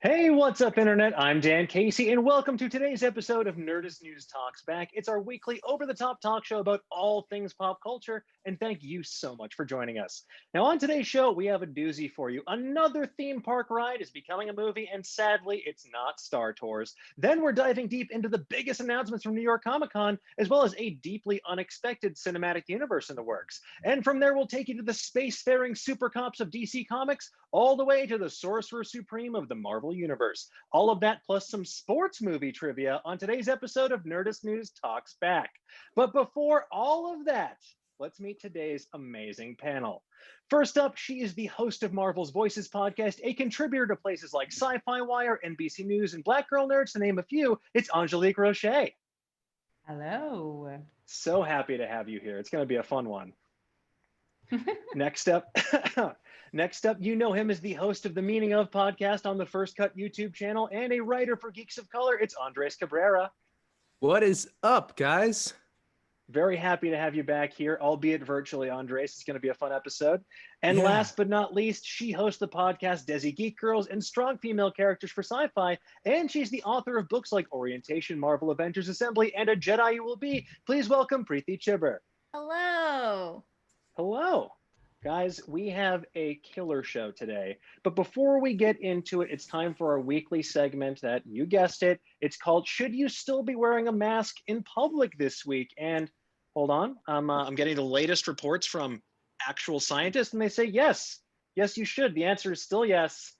Hey, what's up, Internet? I'm Dan Casey, and welcome to today's episode of Nerdist News Talks Back. It's our weekly over-the-top talk show about all things pop culture, and thank you so much for joining us. Now, on today's show, we have a doozy for you. Another theme park ride is becoming a movie, and sadly, it's not Star Tours. Then we're diving deep into the biggest announcements from New York Comic-Con, as well as a deeply unexpected cinematic universe in the works. And from there, we'll take you to the spacefaring super cops of DC Comics, all the way to the Sorcerer Supreme of the Marvel Universe. All of that plus some sports movie trivia on today's episode of Nerdist News Talks Back. But before all of that, let's meet today's amazing panel. First up, she is the host of Marvel's Voices podcast, a contributor to places like Sci-Fi Wire, NBC News, and Black Girl Nerds, to name a few. It's Angélique Roché. Hello. So happy to have you here. It's going to be a fun one. Next up, you know him as the host of the Meaning Of podcast on the First Cut YouTube channel and a writer for Geeks of Color. It's Andres Cabrera. What is up, guys? Very happy to have you back here, albeit virtually, Andres. It's going to be a fun episode. And last but not least, she hosts the podcast Desi Geek Girls and Strong Female Characters for Sci-Fi, and she's the author of books like Orientation, Marvel Avengers Assembly, and A Jedi You Will Be. Please welcome Preeti Chhibber. Hello. Hello. Guys, we have a killer show today. But before we get into it, it's time for our weekly segment that, you guessed it, it's called Should You Still Be Wearing a Mask in Public This Week? And hold on, I'm getting the latest reports from actual scientists, and they say yes. Yes, you should. The answer is still yes.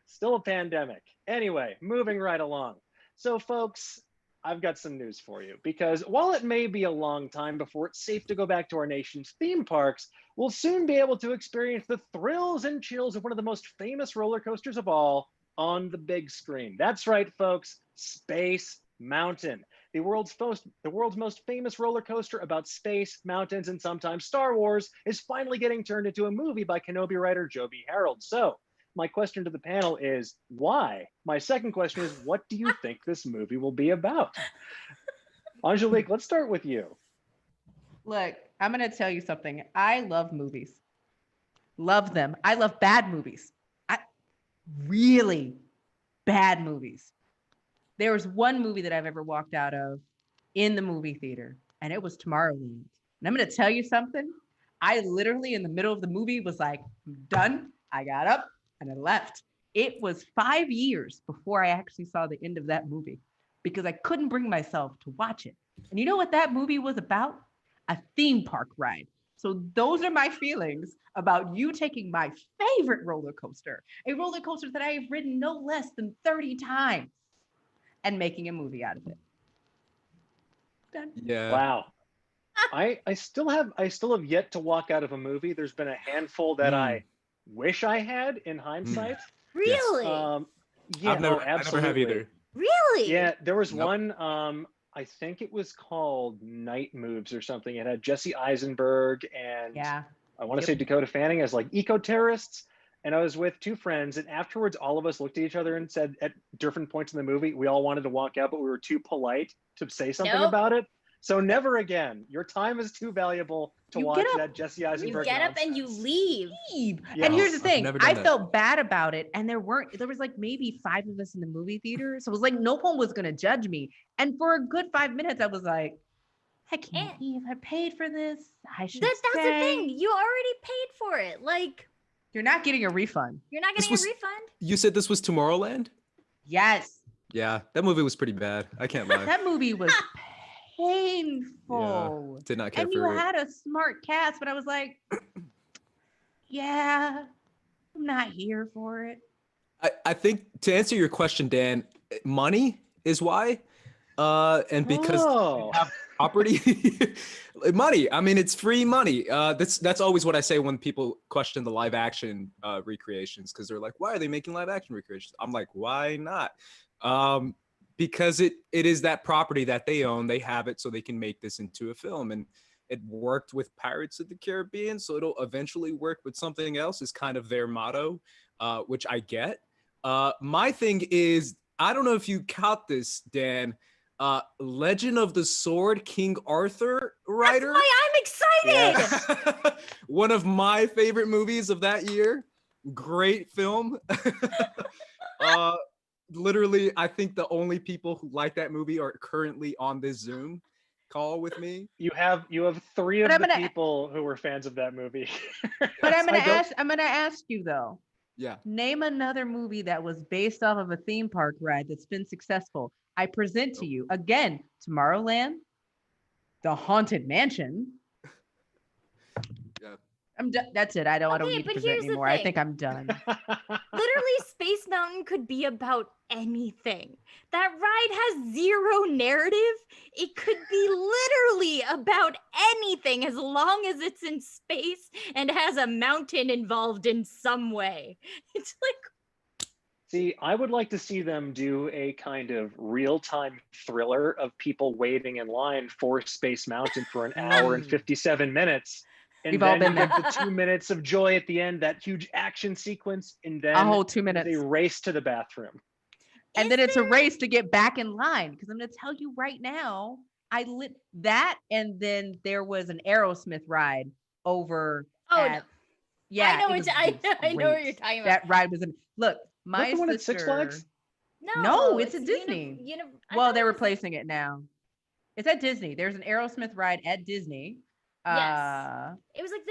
Still a pandemic. Anyway, moving right along. So folks, I've got some news for you, because while it may be a long time before it's safe to go back to our nation's theme parks, we'll soon be able to experience the thrills and chills of one of the most famous roller coasters of all on the big screen. That's right, folks, Space Mountain. The world's most famous roller coaster about space, mountains, and sometimes Star Wars is finally getting turned into a movie by Kenobi writer Joby Harold. So, my question to the panel is, why? My second question is, what do you think this movie will be about? Angélique, let's start with you. Look, I'm going to tell you something. I love movies. Love them. I love bad movies. Really bad movies. There was one movie that I've ever walked out of in the movie theater, and it was Tomorrowland. And I'm going to tell you something. I literally, in the middle of the movie, was like, I'm done. I got up and I left. It was 5 years before I actually saw the end of that movie because I couldn't bring myself to watch it. And you know what that movie was about? A theme park ride. So those are my feelings about you taking my favorite roller coaster, a roller coaster that I have ridden no less than 30 times, and making a movie out of it. Done. Yeah. Wow. I still have yet to walk out of a movie. There's been a handful that I wish I had in hindsight. Really? Yeah, I never absolutely. have either. Really? Yeah, there was one, I think it was called Night Moves or something. It had Jesse Eisenberg and I want to say Dakota Fanning as like eco-terrorists. And I was with two friends, and afterwards all of us looked at each other and said at different points in the movie, we all wanted to walk out, but we were too polite to say something about it. So never again. Your time is too valuable to watch that Jesse Eisenberg. You get up and you leave. Yeah. And here's the thing, I that. felt bad about it. And there was like maybe 5 of us in the movie theater. So it was like, no one was going to judge me. And for a good 5 minutes, I was like, I can't believe I paid for this. I should That's the stay. thing. You already paid for it. Like, You're not getting a refund. you're not getting a refund. You said this was Tomorrowland? Yes. Yeah, that movie was pretty bad. I can't lie. That movie was painful. Did not care And for you it. had a smart cast, but I was like, yeah, I'm not here for it. I think to answer your question, Dan, money is why. And because they have property money. I mean, it's free money. That's always what I say when people question the live action recreations, because they're like, why are they making live action recreations? I'm like, why not? Because it is that property that they own. They have it, so they can make this into a film. And it worked with Pirates of the Caribbean, so it'll eventually work with something else, is kind of their motto, which I get. My thing is, I don't know if you caught this, Dan, Legend of the Sword, King Arthur writer. That's why I'm excited. Yeah. One of my favorite movies of that year. Great film. literally, I think the only people who like that movie are currently on this Zoom call with me. You have three of But I'm the gonna- people who were fans of that movie. But I'm I don't- gonna ask you though. Yeah. Name another movie that was based off of a theme park ride that's been successful. I present to you again Tomorrowland, The Haunted Mansion. Yeah. I'm done. That's it. I don't Okay, need to but present here's the anymore. I thing. think I'm done. Literally, Space Mountain could be about anything. That ride has zero narrative. It could be literally about anything as long as it's in space and has a mountain involved in some way. It's like, See, I would like to see them do a kind of real-time thriller of people waiting in line for Space Mountain for an hour and 57 minutes. And We've all then been you get the 2 minutes of joy at the end, that huge action sequence, and then A whole 2 minutes. they race to the bathroom. And then it's a race to get back in line. Because I'm going to tell you right now, I lit that. And then there was an Aerosmith ride over. oh, at, no. Yeah. I know, it was I know what great. you're talking about. That ride was in. Look, my the one at sister. Six Flags? No, it's at Disney. I Well, thought they're it was- replacing it now. It's at Disney. There's an Aerosmith ride at Disney. Yes. It was like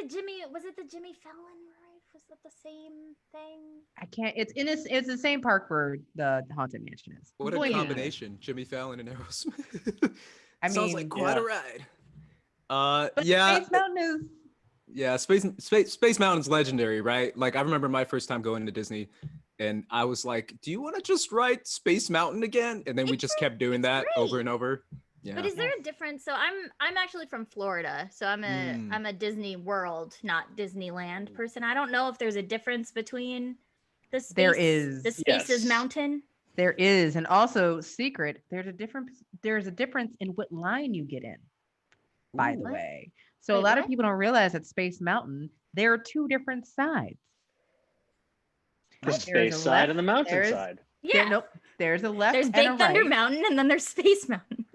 was it the Jimmy Fallon ride? Was that the same thing? I can't. It's the same park where the Haunted Mansion is. What Believe a me. combination, Jimmy Fallon and Aerosmith. I Sounds mean, like quite a ride. But Yeah, Space Mountain is. yeah. Space Mountain's legendary, right? Like I remember my first time going to Disney, and I was like, "Do you want to just ride Space Mountain again?" And then we just kept doing that over and over. Yeah. But is there a difference? So I'm actually from Florida, so I'm a Disney World, not Disneyland person. I don't know if there's a difference between the space. There is. The Spaces Yes. Mountain. There is, and also secret. There's a difference in what line you get in. By the What? way, so Wait, a lot what? of people don't realize at Space Mountain there are two different sides. The There's a space side left- and the mountain there's- side. Yeah. Nope. There's a left There's and Big a Thunder right. Mountain, and then there's Space Mountain.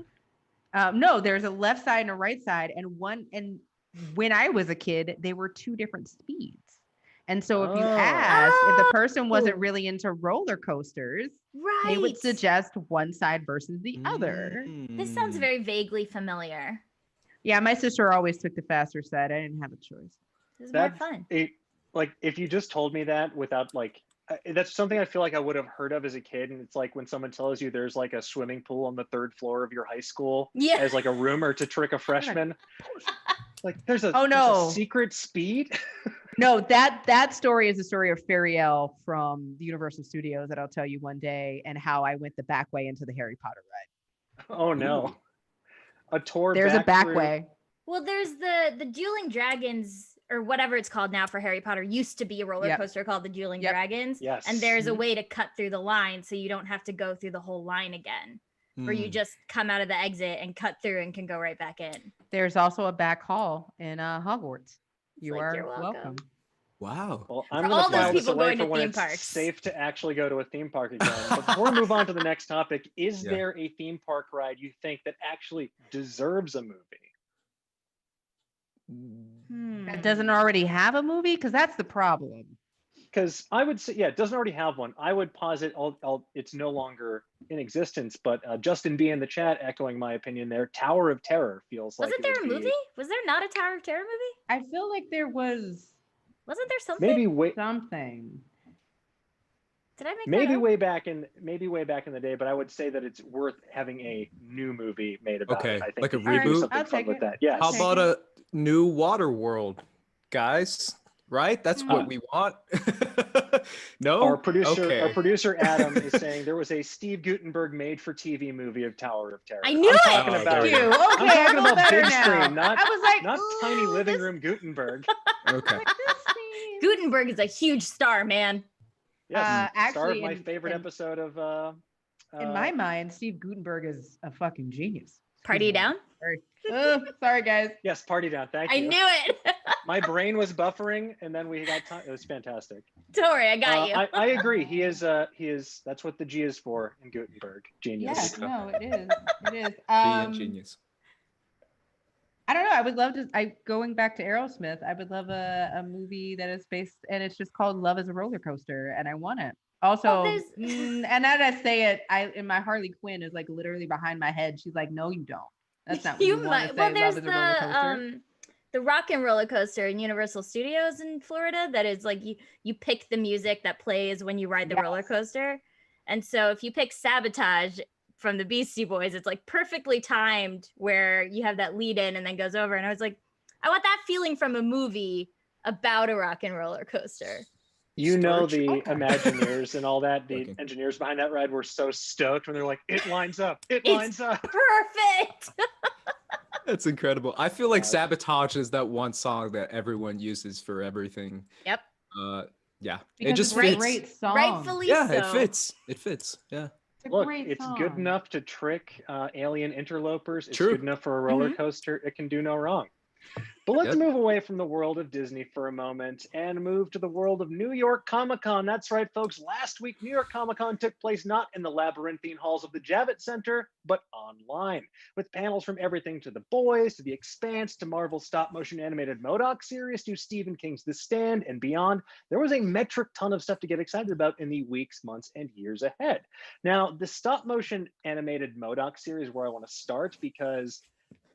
No, there's a left side and a right side, and when I was a kid, they were two different speeds. And so if you Oh. asked if the person wasn't Oh. really into roller coasters, Right. they would suggest one side versus the other. This sounds Mm. very vaguely familiar. Yeah, my sister always took the faster side. I didn't have a choice. This is more That's fun. like if you just told me that without like that's something I feel like I would have heard of as a kid, and it's like when someone tells you there's like a swimming pool on the 3rd floor of your high school Yeah. as like a rumor to trick a freshman. Like there's a, Oh, there's no. a secret speed. No, that story is the story of Fariel from the Universal Studios that I'll tell you one day, and how I went the back way into the Harry Potter ride. Oh no. A tour There's a back through- way. Well, there's the Dueling Dragons, or whatever it's called now for Harry Potter, used to be a roller Yep. coaster called the Dueling Yep. Dragons. Yes. And there's a Mhm. way to cut through the line so you don't have to go through the whole line again. Where you Mm. just come out of the exit and cut through and can go right back in. There's also a back hall in Hogwarts. You like, are you're welcome. welcome. Wow. Well, I'm For going all to those file this people away going for to when theme it's parks. safe to actually go to a theme park again. But before we move on to the next topic, is Yeah. there a theme park ride you think that actually deserves a movie? That doesn't already have a movie, because that's the problem. Because I would say, yeah, it doesn't already have one. I would posit it's no longer in existence, but Justin B in the chat echoing my opinion there. Tower of Terror feels like Wasn't it there a would be- movie? Was there not a Tower of Terror movie? I feel like there was Wasn't there something? something. Did I make that maybe up? way back in the day, but I would say that it's worth having a new movie made about Okay, it. I think like a you could do reboot? something I'll fun take with it. that. Yes. How Okay. about a new water world, guys? Right? That's what we want. No? Our producer, Okay. our producer Adam is saying there was a Steve Gutenberg made-for-TV movie of Tower of Terror. I knew I'm it! talking Oh, about there You. you Okay, go. I'm I talking feel about better big now. screen, not- I was like, not tiny "Ooh, living this- room Gutenberg. Okay. this seems-" Gutenberg is a huge star, man. Yes, star of actually, my in- favorite in- episode of. In my mind, Steve Gutenberg is a fucking genius. Party down? Sorry, sorry guys. Yes, Party Down. Thank I you. knew it. My brain was buffering, and then we got time. It was fantastic. Don't worry, I got you. I agree. He is. That's what the G is for in Gutenberg. Genius. Yes, no, it is. It is. Genius. I don't know. I would love to. Going back to Aerosmith, I would love a movie that is based, and it's just called Love is a Roller Coaster, and I want it. Also, there's- and now that I say it, in my Harley Quinn is like literally behind my head. She's like, "No, you don't. That's not what you want to say. Well, there's Love is a roller coaster." the Rock and Roller Coaster in Universal Studios in Florida that is like you pick the music that plays when you ride the roller coaster. And so if you pick Sabotage from the Beastie Boys, it's like perfectly timed where you have that lead in and then goes over. And I was like, I want that feeling from a movie about a rock and roller coaster. You know, the Okay. Imagineers and all that, the engineers behind that ride were so stoked when they're like, it lines up, it lines up. Perfect. That's incredible. I feel like Sabotage is that one song that everyone uses for everything. Yep. Yeah. Because it just it's a fits. great song. Rightfully Yeah, so. it fits. It fits. Yeah. Look, it's good enough to trick alien interlopers. It's True. good enough for a roller coaster. It can do no wrong. But let's move away from the world of Disney for a moment and move to the world of New York Comic Con. That's right, folks. Last week, New York Comic Con took place not in the labyrinthine halls of the Javits Center, but online, with panels from everything to The Boys, to The Expanse, to Marvel's stop-motion animated MODOK series, to Stephen King's The Stand, and beyond. There was a metric ton of stuff to get excited about in the weeks, months, and years ahead. Now, the stop-motion animated MODOK series is where I want to start because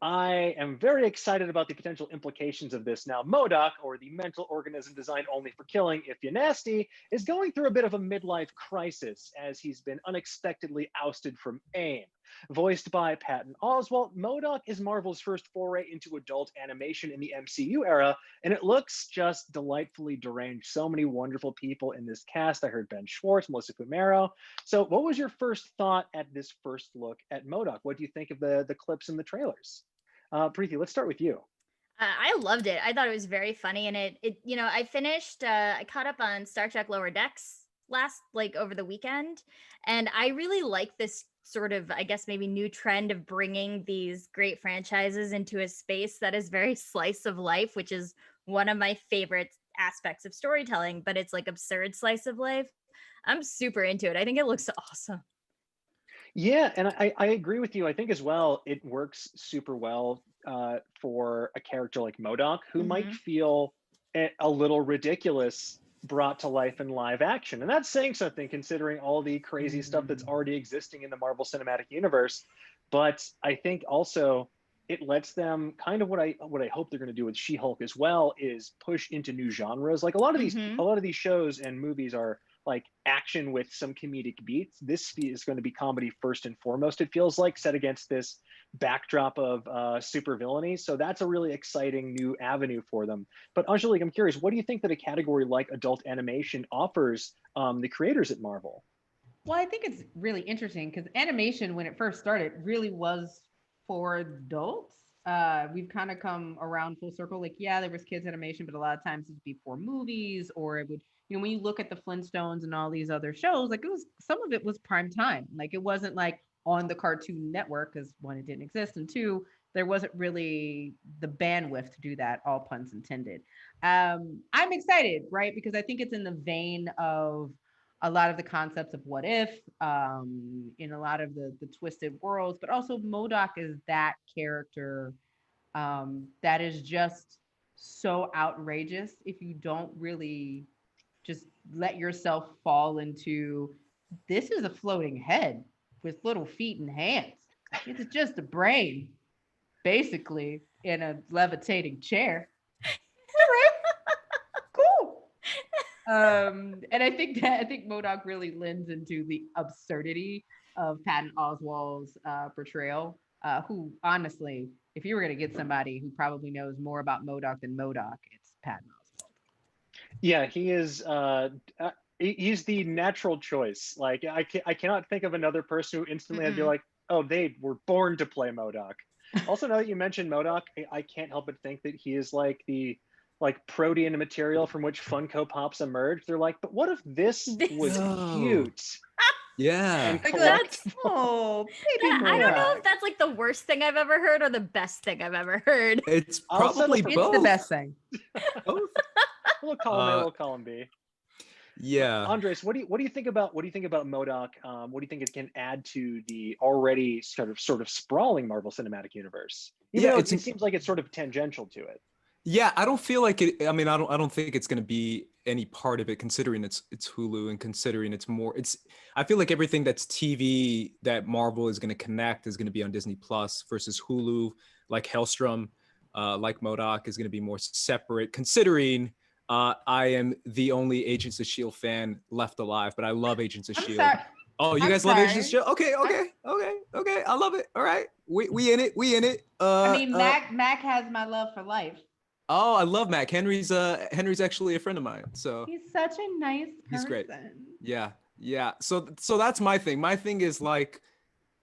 I am very excited about the potential implications of this. Now, MODOK, or the mental organism designed only for killing if you're nasty, is going through a bit of a midlife crisis as he's been unexpectedly ousted from AIM. Voiced by Patton Oswalt, MODOK is Marvel's first foray into adult animation in the MCU era, and it looks just delightfully deranged. So many wonderful people in this cast. I heard Ben Schwartz, Melissa Fumero. So what was your first thought at this first look at MODOK? What do you think of the clips and the trailers? Preeti, let's start with you. I loved it. I thought it was very funny, and I caught up on Star Trek Lower Decks over the weekend, and I really like this sort of, I guess, maybe new trend of bringing these great franchises into a space that is very slice of life, which is one of my favorite aspects of storytelling, but it's like absurd slice of life. I'm super into it. I think it looks awesome. Yeah, and I agree with you. I think as well, it works super well for a character like MODOK, who might feel a little ridiculous brought to life in live action. And that's saying something considering all the crazy stuff that's already existing in the Marvel Cinematic Universe. But I think also it lets them kind of what I hope they're going to do with She-Hulk as well is push into new genres. Like a lot of these shows and movies are like action with some comedic beats. This is going to be comedy first and foremost, it feels like, set against this backdrop of super villainy. So that's a really exciting new avenue for them. But Angélique, I'm curious, what do you think that a category like adult animation offers the creators at Marvel? Well, I think it's really interesting because animation, when it first started, really was for adults. We've kind of come around full circle. Like, yeah, there was kids animation, but a lot of times it'd be for movies, or it would, when you look at the Flintstones and all these other shows, like some of it was prime time. Like it wasn't like on the Cartoon Network, because one, it didn't exist, and two, there wasn't really the bandwidth to do that, all puns intended. I'm excited, right? Because I think it's in the vein of a lot of the concepts of what if, in a lot of the twisted worlds, but also MODOK is that character that is just so outrageous if you don't really just let yourself fall into, this is a floating head with little feet and hands. It's just a brain, basically, in a levitating chair. All right, cool. And I think MODOK really lends into the absurdity of Patton Oswalt's portrayal. Who, honestly, if you were going to get somebody who probably knows more about MODOK than MODOK, it's Patton Oswalt. Yeah, he is. He's the natural choice. Like I cannot think of another person who instantly I'd be like, oh, they were born to play MODOK. Also, now that you mentioned MODOK, I can't help but think that he is like the protein material from which Funko Pops emerged. They're like, but what if this was cute? Yeah. And That's oh, baby I don't know if that's like the worst thing I've ever heard or the best thing I've ever heard. It's probably both. It's the best thing. Both. We'll call him A, we'll call him B. Yeah. Andres, what do you think about MODOK? What do you think it can add to the already sort of sprawling Marvel Cinematic Universe? Even though it seems like it's sort of tangential to it. Yeah, I don't feel like it. I mean, I don't think it's going to be any part of it, considering it's Hulu and considering it's more. It's. I feel like everything that's TV that Marvel is going to connect is going to be on Disney Plus versus Hulu, like Hellstrom, like MODOK is going to be more separate. Considering I am the only Agents of Shield fan left alive, but I love Agents of I'm Shield. sorry. Oh, you I'm guys love Agents of sorry. Shield? Okay. I love it. All right, we in it. We in it. I mean, Mac has my love for life. Oh, I love Mac. Henry's actually a friend of mine. So He's such a nice person. he's great. Yeah. So that's my thing. My thing is like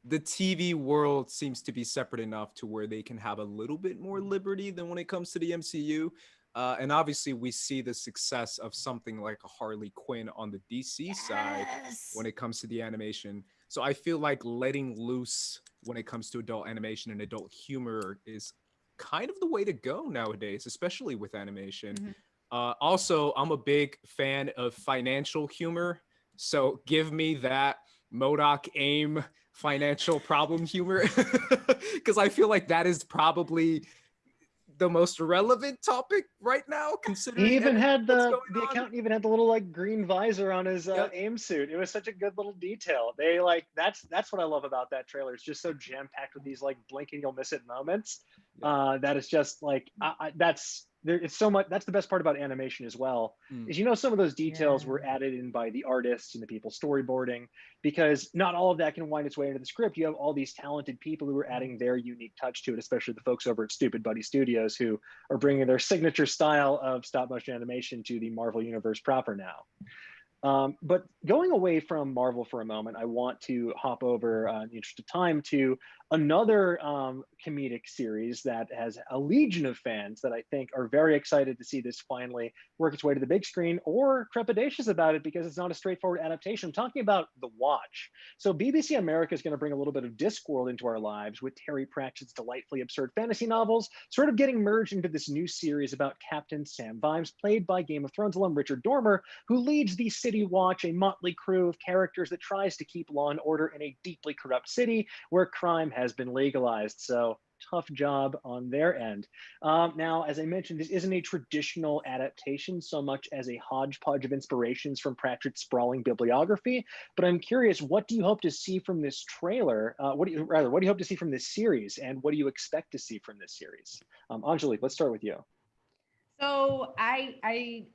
the TV world seems to be separate enough to where they can have a little bit more liberty than when it comes to the MCU. And obviously we see the success of something like a Harley Quinn on the DC side when it comes to the animation. So I feel like letting loose when it comes to adult animation and adult humor is kind of the way to go nowadays, especially with animation. Also, I'm a big fan of financial humor. So give me that MODOK AIM financial problem humor, because I feel like that is probably the most relevant topic right now, considering he even had the on. accountant even had the little like green visor on his AIM suit. It was such a good little detail. They like that's what I love about that trailer. It's just so jam packed with these like blink and you'll miss it moments. That is just like that's there. It's so much. That's the best part about animation as well. Is some of those details were added in by the artists and the people storyboarding, because not all of that can wind its way into the script. You have all these talented people who are adding their unique touch to it, especially the folks over at Stupid Buddy Studios who are bringing their signature style of stop motion animation to the Marvel universe proper now. But going away from Marvel for a moment, I want to hop over, in the interest of time, to another comedic series that has a legion of fans that I think are very excited to see this finally work its way to the big screen, or trepidatious about it because it's not a straightforward adaptation. I'm talking about The Watch. So BBC America is going to bring a little bit of Discworld into our lives with Terry Pratchett's delightfully absurd fantasy novels, sort of getting merged into this new series about Captain Sam Vimes, played by Game of Thrones alum Richard Dormer, who leads the City Watch, a motley crew of characters that tries to keep law and order in a deeply corrupt city where crime has been legalized. So tough job on their end. Now, as I mentioned, this isn't a traditional adaptation so much as a hodgepodge of inspirations from Pratchett's sprawling bibliography. But I'm curious, what do you hope to see from this trailer? What do you hope to see from this series, and what do you expect to see from this series? Angélique, let's start with you. So I'm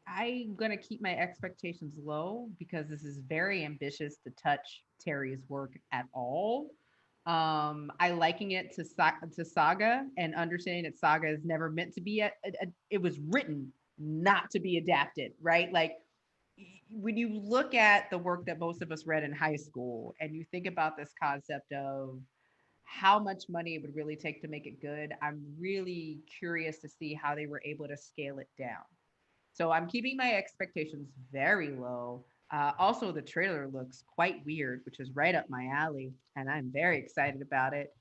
gonna keep my expectations low because this is very ambitious to touch Terry's work at all. I liking it to Saga, and understanding that Saga is never meant to be it was written not to be adapted, right? Like when you look at the work that most of us read in high school and you think about this concept of how much money it would really take to make it good, I'm really curious to see how they were able to scale it down. So I'm keeping my expectations very low. Also, the trailer looks quite weird, which is right up my alley, and I'm very excited about it.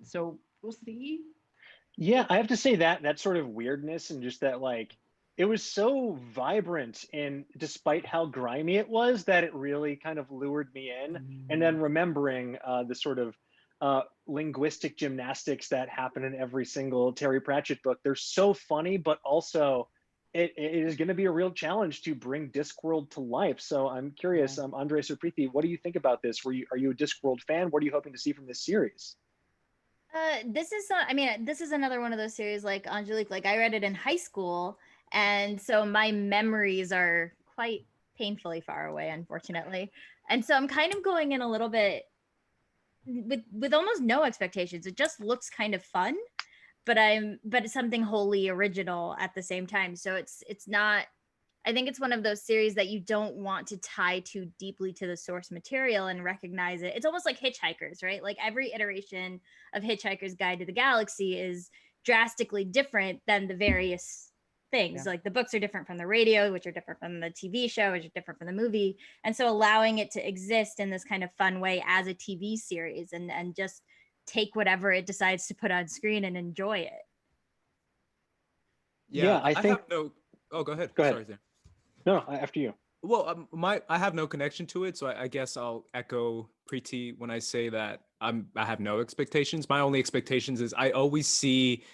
So we'll see. Yeah, I have to say that sort of weirdness and just that like it was so vibrant, and despite how grimy it was, that it really kind of lured me in. And then remembering the sort of linguistic gymnastics that happen in every single Terry Pratchett book, they're so funny, but also it is going to be a real challenge to bring Discworld to life. So I'm curious, Andres or Preeti, what do you think about this? Are you a Discworld fan? What are you hoping to see from this series? This is not, I mean, this is another one of those series like Angélique, like I read it in high school. And so my memories are quite painfully far away, unfortunately. And so I'm kind of going in a little bit with almost no expectations. It just looks kind of fun, but it's something wholly original at the same time. So it's not, I think it's one of those series that you don't want to tie too deeply to the source material and recognize it. It's almost like Hitchhikers, right? Like every iteration of Hitchhiker's Guide to the Galaxy is drastically different than the various things. Like the books are different from the radio, which are different from the TV show, which are different from the movie. And so allowing it to exist in this kind of fun way as a TV series and just take whatever it decides to put on screen and enjoy it. Yeah, I think. Oh, go ahead. Sorry, there. No, after you. Well, I have no connection to it, so I guess I'll echo Preeti when I say that I have no expectations. My only expectations is I always see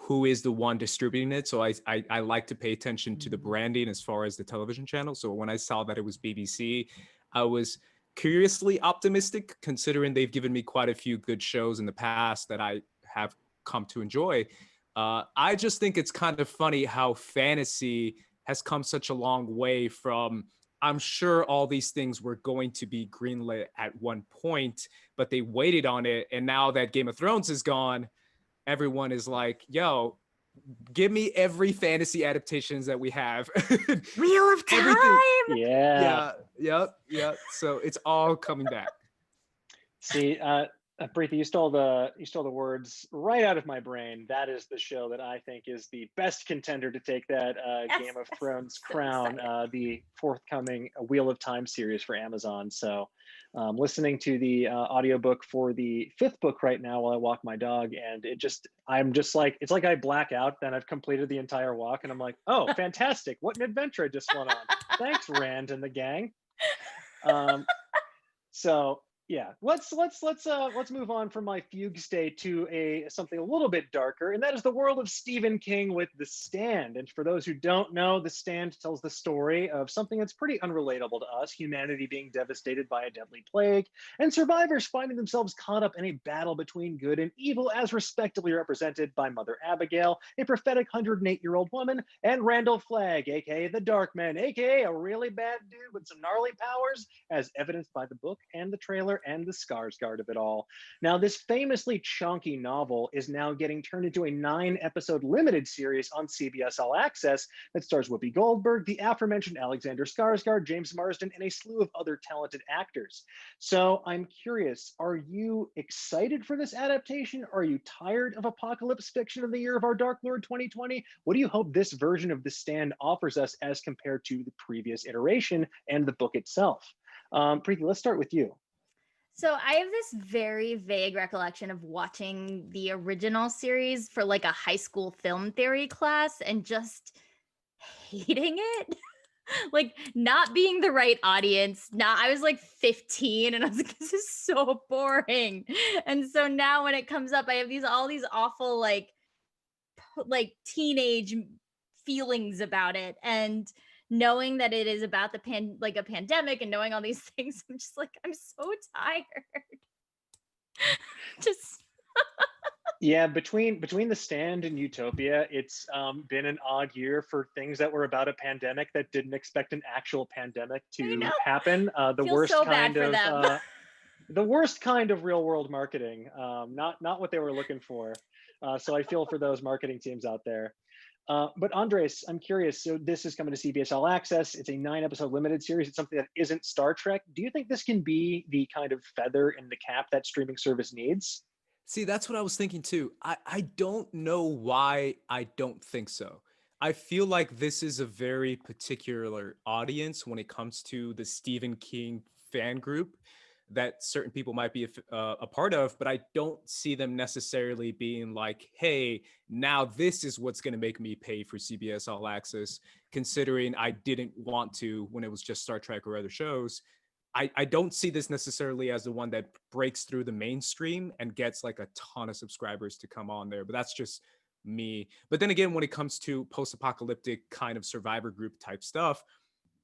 who is the one distributing it. So I like to pay attention to the branding as far as the television channel. So when I saw that it was BBC, I was curiously optimistic, considering they've given me quite a few good shows in the past that I have come to enjoy. I just think it's kind of funny how fantasy has come such a long way from, I'm sure all these things were going to be greenlit at one point, but they waited on it. And now that Game of Thrones is gone, everyone is like, yo, give me every fantasy adaptations that we have. Wheel of Time. Yeah. Yeah. Yep. So it's all coming back. See, Preeti, you stole the words right out of my brain. That is the show that I think is the best contender to take that Yes, Game of yes, Thrones so crown, the forthcoming Wheel of Time series for Amazon. So listening to the audiobook for the 5th book right now while I walk my dog, and I'm just like, it's like I black out, then I've completed the entire walk, and I'm like, oh, fantastic. What an adventure I just went on. Thanks, Rand and the gang. So yeah, let's move on from my fugue state to something a little bit darker, and that is the world of Stephen King with The Stand. And for those who don't know, The Stand tells the story of something that's pretty unrelatable to us: humanity being devastated by a deadly plague, and survivors finding themselves caught up in a battle between good and evil, as respectively represented by Mother Abigail, a prophetic 108-year-old woman, and Randall Flagg, aka the Darkman, aka a really bad dude with some gnarly powers, as evidenced by the book and the trailer and the Skarsgård of it all. Now, this famously chunky novel is now getting turned into a 9-episode limited series on CBS All Access that stars Whoopi Goldberg, the aforementioned Alexander Skarsgård, James Marsden, and a slew of other talented actors. So I'm curious, are you excited for this adaptation? Are you tired of apocalypse fiction in the year of our Dark Lord 2020? What do you hope this version of The Stand offers us as compared to the previous iteration and the book itself? Preeti, let's start with you. So I have this very vague recollection of watching the original series for like a high school film theory class and just hating it. Like not being the right audience. I was like 15 and I was like, this is so boring. And so now when it comes up, I have all these awful like teenage feelings about it. And knowing that it is about a pandemic and knowing all these things, I'm just like, I'm so tired. Just yeah, between The Stand and Utopia, it's been an odd year for things that were about a pandemic that didn't expect an actual pandemic to happen. The worst so kind bad for them. The worst kind of real world marketing, not what they were looking for. So I feel for those marketing teams out there. But Andres, I'm curious. So this is coming to CBS All Access. It's a 9-episode limited series. It's something that isn't Star Trek. Do you think this can be the kind of feather in the cap that streaming service needs? See, that's what I was thinking too. I don't know why I don't think so. I feel like this is a very particular audience when it comes to the Stephen King fan group that certain people might be a part of, but I don't see them necessarily being like, hey, now this is what's going to make me pay for CBS All Access, considering I didn't want to when it was just Star Trek or other shows. I don't see this necessarily as the one that breaks through the mainstream and gets like a ton of subscribers to come on there, but that's just me. But then again, when it comes to post-apocalyptic kind of survivor group type stuff,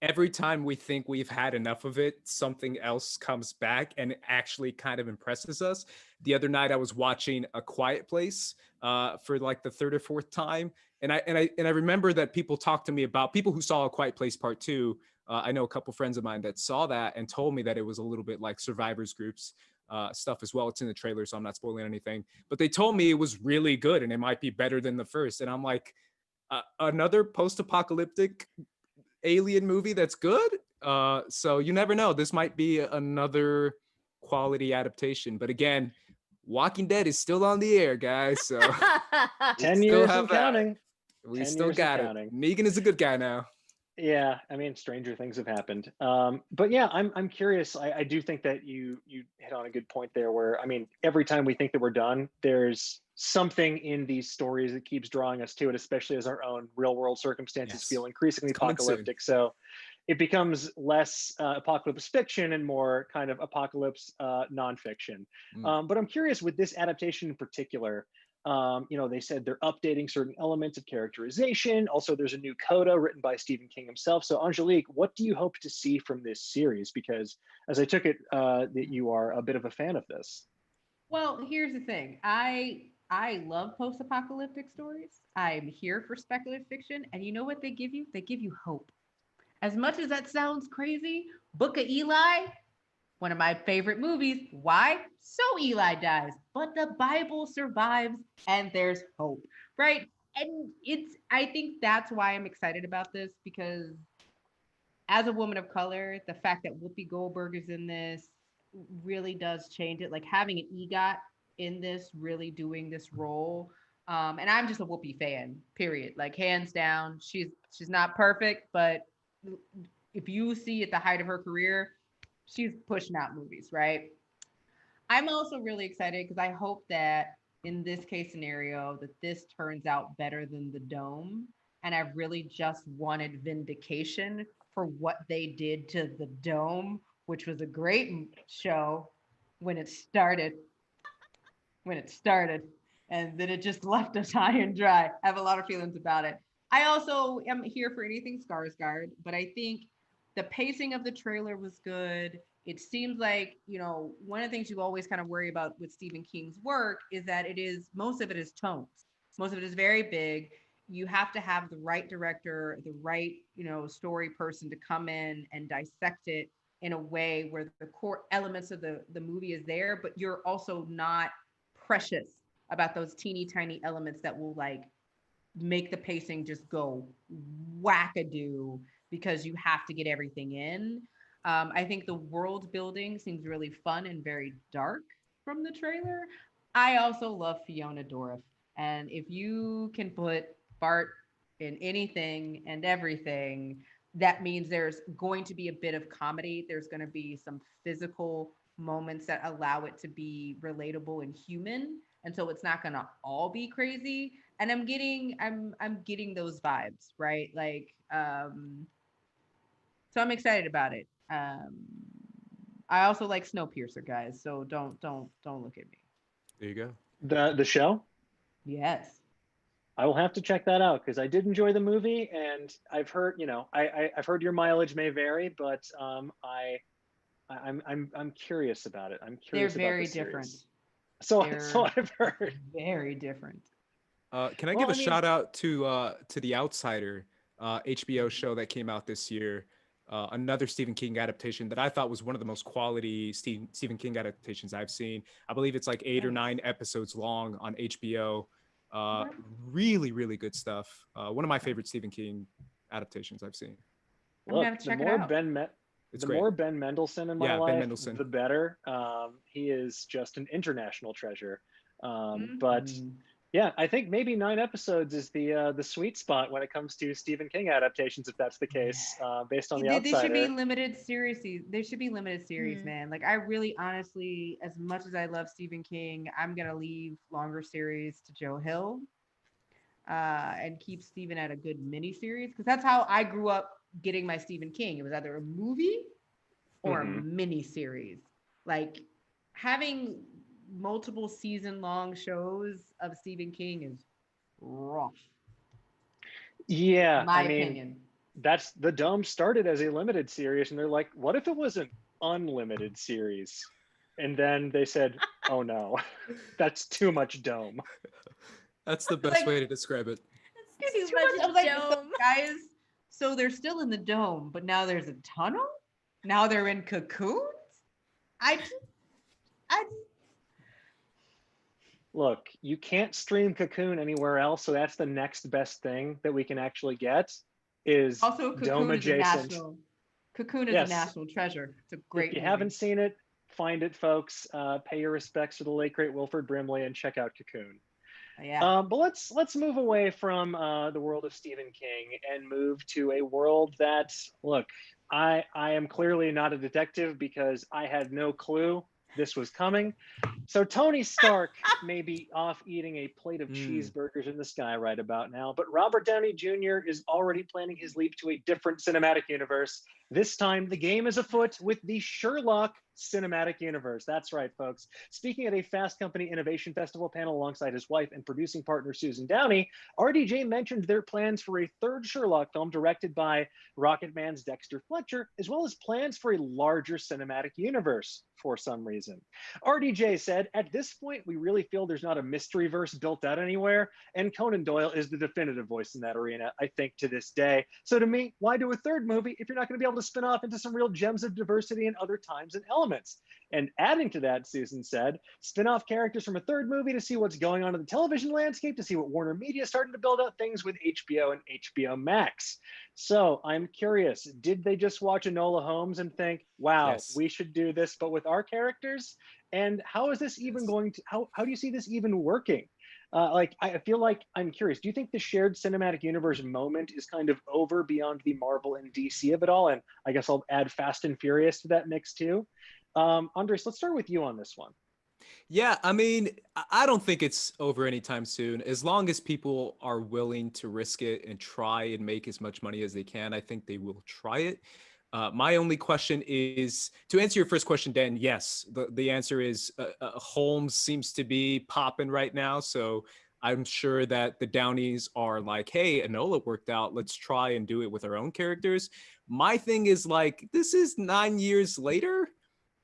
every time we think we've had enough of it, something else comes back and it actually kind of impresses us. The other night I was watching A Quiet Place for like the 3rd or 4th time. And I remember that people talked to me about people who saw A Quiet Place Part 2. I know a couple friends of mine that saw that and told me that it was a little bit like survivors groups stuff as well. It's in the trailer, so I'm not spoiling anything. But they told me it was really good and it might be better than the first. And I'm like, another post-apocalyptic alien movie that's good? So you never know. This might be another quality adaptation. But again, Walking Dead is still on the air, guys. So 10 years and counting. We still got it. Negan is a good guy now. Yeah, I mean, stranger things have happened. But yeah, I'm curious. I do think that you hit on a good point there where, I mean, every time we think that we're done, there's something in these stories that keeps drawing us to it, especially as our own real world circumstances feel increasingly apocalyptic. So it becomes less apocalypse fiction and more kind of apocalypse nonfiction. But I'm curious with this adaptation in particular, They said they're updating certain elements of characterization. Also, there's a new coda written by Stephen King himself. So, Angélique, what do you hope to see from this series? Because as I took it, that you are a bit of a fan of this. Well, here's the thing. I love post-apocalyptic stories. I'm here for speculative fiction, and you know what they give you? They give you hope. As much as that sounds crazy, Book of Eli, one of my favorite movies. Why? So Eli dies, but the Bible survives and there's hope, right? And I think that's why I'm excited about this, because as a woman of color, the fact that Whoopi Goldberg is in this really does change it. Like having an EGOT in this, really doing this role. And I'm just a Whoopi fan, period. Like hands down, she's not perfect, but if you see at the height of her career, she's pushing out movies, right? I'm also really excited because I hope that in this case scenario that this turns out better than The Dome. And I really just wanted vindication for what they did to The Dome, which was a great show when it started. And then it just left us high and dry. I have a lot of feelings about it. I also am here for anything Skarsgård, but I think the pacing of the trailer was good. It seems like, one of the things you always kind of worry about with Stephen King's work is that most of it is tones. Most of it is very big. You have to have the right director, the right, story person to come in and dissect it in a way where the core elements of the movie is there, but you're also not precious about those teeny tiny elements that will like make the pacing just go wackadoo because you have to get everything in. I think the world building seems really fun and very dark from the trailer. I also love Fiona Dourif. And if you can put Bart in anything and everything, that means there's going to be a bit of comedy. There's going to be some physical moments that allow it to be relatable and human. And so it's not going to all be crazy. And I'm getting those vibes, right? Like, so I'm excited about it. I also like Snowpiercer, guys. So don't look at me. There you go. The show? Yes. I will have to check that out because I did enjoy the movie, and I've heard, I've heard your mileage may vary, but I'm curious about it. I'm curious. They're very different. So I've heard. Very different. Can I give a shout out to The Outsider, HBO show that came out this year? Another Stephen King adaptation that I thought was one of the most quality Stephen King adaptations I've seen. I believe it's like 8 or 9 episodes long on HBO. Really, really good stuff. One of my favorite Stephen King adaptations I've seen. Look, the more Ben Mendelsohn in my life, the better. He is just an international treasure. But yeah, I think maybe 9 episodes is the sweet spot when it comes to Stephen King adaptations, if that's the case, based on The Outsider. They should be limited series. There should be limited series, man. Like I really, honestly, as much as I love Stephen King, I'm gonna leave longer series to Joe Hill, and keep Stephen at a good mini series, because that's how I grew up getting my Stephen King. It was either a movie or a mini series. Like having multiple season long shows of Stephen King is rough. Yeah, my opinion. That's The Dome started as a limited series, and they're like, what if it was an unlimited series? And then they said, oh no, that's too much Dome. That's the best way to describe it. It's too much Dome. So, guys, so they're still in the Dome, but now there's a tunnel? Now they're in cocoons? Look, you can't stream Cocoon anywhere else, so that's the next best thing that we can actually get is also Dome adjacent. Cocoon is a national treasure. It's a great If you movie. haven't seen it, find it, folks. Pay your respects to the late great Wilford Brimley and check out Cocoon. Yeah. But let's move away from the world of Stephen King and move to a world that, look, I am clearly not a detective because I had no clue this was coming. So Tony Stark may be off eating a plate of cheeseburgers in the sky right about now, but Robert Downey Jr. is already planning his leap to a different cinematic universe. This time, the game is afoot with the Sherlock cinematic universe. That's right, folks. Speaking at a Fast Company Innovation Festival panel alongside his wife and producing partner Susan Downey, RDJ mentioned their plans for a third Sherlock film directed by Rocketman's Dexter Fletcher, as well as plans for a larger cinematic universe for some reason. RDJ said, at this point, we really feel there's not a mystery verse built out anywhere, and Conan Doyle is the definitive voice in that arena, I think, to this day. So to me, why do a third movie if you're not going to be able to spin off into some real gems of diversity in other times and elements? And adding to that, Susan said, spin off characters from a third movie to see what's going on in the television landscape, to see what Warner Media is starting to build out things with HBO and HBO Max. So I'm curious, did they just watch Enola Holmes and think, wow, Yes. we should do this, but with our characters? And how is this even going to, how do you see this even working? I feel like I'm curious. Do you think the shared cinematic universe moment is kind of over beyond the Marvel and DC of it all? And I guess I'll add Fast and Furious to that mix too. Andres, let's start with you on this one. Yeah, I mean, I don't think it's over anytime soon. As long as people are willing to risk it and try and make as much money as they can, I think they will try it. My only question is, to answer your first question, Dan, yes, the answer is Holmes seems to be popping right now. So I'm sure that the Downeys are like, hey, Enola worked out. Let's try and do it with our own characters. My thing is like, this is 9 years later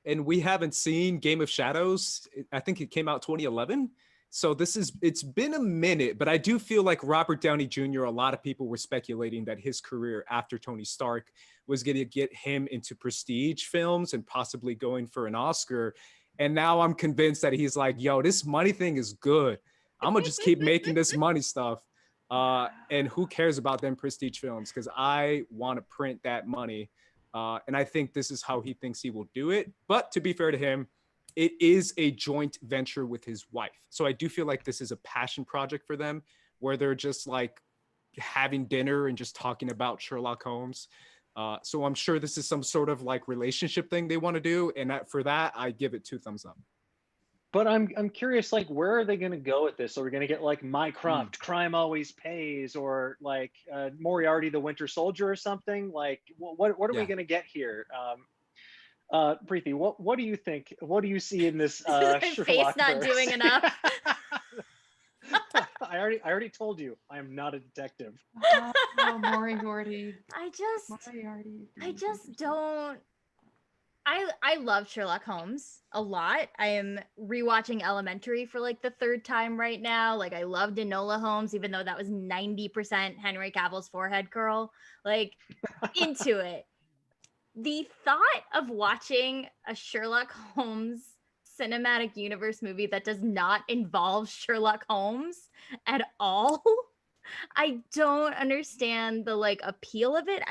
and we haven't seen Game of Shadows. I think it came out 2011. So it's been a minute, but I do feel like Robert Downey Jr., a lot of people were speculating that his career after Tony Stark was going to get him into prestige films and possibly going for an Oscar. And now I'm convinced that he's like, yo, this money thing is good. I'm going to just keep making this money stuff. And who cares about them prestige films? Because I want to print that money. And I think this is how he thinks he will do it. But to be fair to him, it is a joint venture with his wife. So I do feel like this is a passion project for them where they're just like having dinner and just talking about Sherlock Holmes. So I'm sure this is some sort of like relationship thing they want to do. And for that, I give it 2 thumbs up. But I'm curious, like, where are they going to go with this? Are we going to get like Mycroft, Crime Always Pays, or like Moriarty the Winter Soldier or something? Like, what are we going to get here? Preeti, what do you think? What do you see in this face not doing enough? I already told you I am not a detective. Moriarty. I just don't. I love Sherlock Holmes a lot. I am rewatching Elementary for like the 3rd time right now. Like I loved Enola Holmes, even though that was 90% Henry Cavill's forehead curl. Like into it. The thought of watching a Sherlock Holmes cinematic universe movie that does not involve Sherlock Holmes at all, I don't understand the like appeal of it.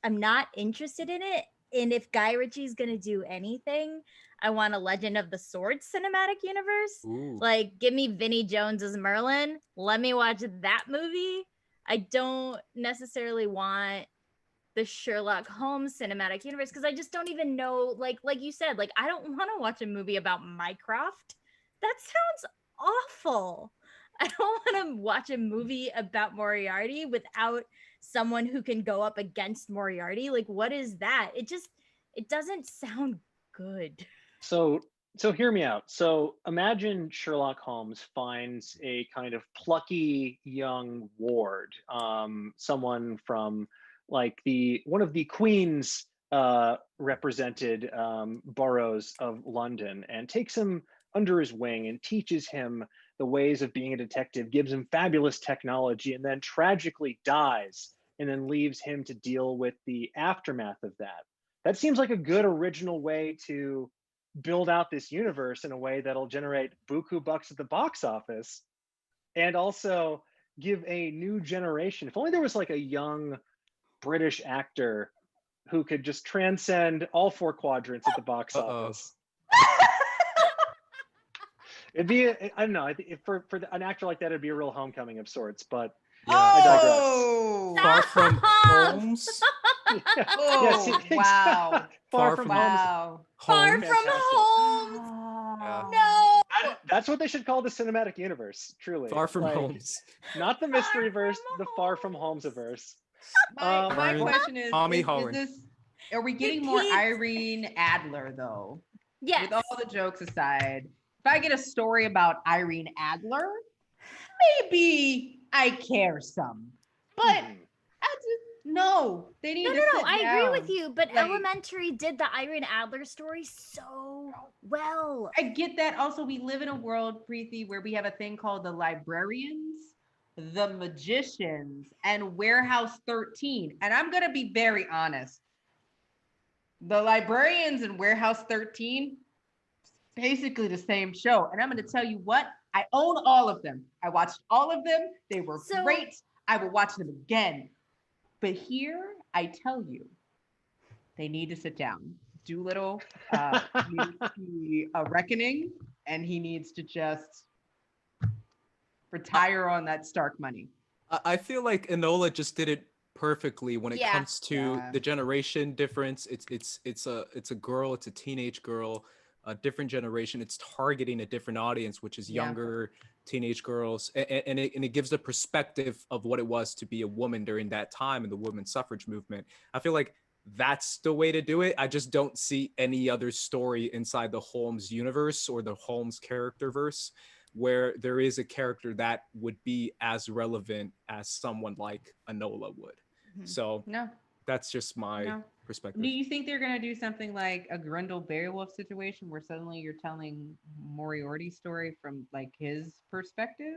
I'm not interested in it. And if Guy Ritchie's gonna do anything, I want a Legend of the Sword cinematic universe. Ooh. Like, give me Vinnie Jones as Merlin. Let me watch that movie. I don't necessarily want the Sherlock Holmes cinematic universe because I just don't even know. Like you said, like I don't want to watch a movie about Mycroft. That sounds awful. I don't want to watch a movie about Moriarty without someone who can go up against Moriarty. Like, what is that? It doesn't sound good. So hear me out. So imagine Sherlock Holmes finds a kind of plucky young ward, someone from like one of the Queen's represented boroughs of London, and takes him under his wing and teaches him the ways of being a detective, gives him fabulous technology, and then tragically dies, and then leaves him to deal with the aftermath of that. That seems like a good original way to build out this universe in a way that'll generate buku bucks at the box office, and also give a new generation. If only there was like a young British actor who could just transcend all 4 quadrants at the box office. It'd be, I don't know, I think for an actor like that, it'd be a real homecoming of sorts, but yeah. I digress. Far from Holmes. Wow. Far from Holmes. Far from Holmes. Yeah. No. That's what they should call the cinematic universe, truly. Far from Holmes. Not the mystery verse, the Far from Holmes-averse. My question is, Tommy is Holland. this, are we getting more Irene Adler though? Yes. With all the jokes aside, if I get a story about Irene Adler, maybe I care some. But no, they need to sit I down. agree with you, but Like, Elementary did the Irene Adler story so well. I get that. Also, we live in a world, Preeti, where we have a thing called the librarians, the magicians, and Warehouse 13. And I'm going to be very honest. The librarians and Warehouse 13, basically the same show. And I'm going to tell you what, I own all of them. I watched all of them. They were great. I will watch them again. But here, I tell you, they need to sit down. Doolittle needs to be a reckoning, and he needs to just retire on that Stark money. I feel like Enola just did it perfectly when it comes to the generation difference. It's a girl, it's a teenage girl, a different generation. It's targeting a different audience, which is younger teenage girls, and it gives the perspective of what it was to be a woman during that time in the women's suffrage movement. I feel like that's the way to do it. I just don't see any other story inside the Holmes universe or the Holmes character verse where there is a character that would be as relevant as someone like Enola would. So that's just my perspective. Do you think they're going to do something like a Grendel Beowulf situation where suddenly you're telling Moriarty's story from like his perspective?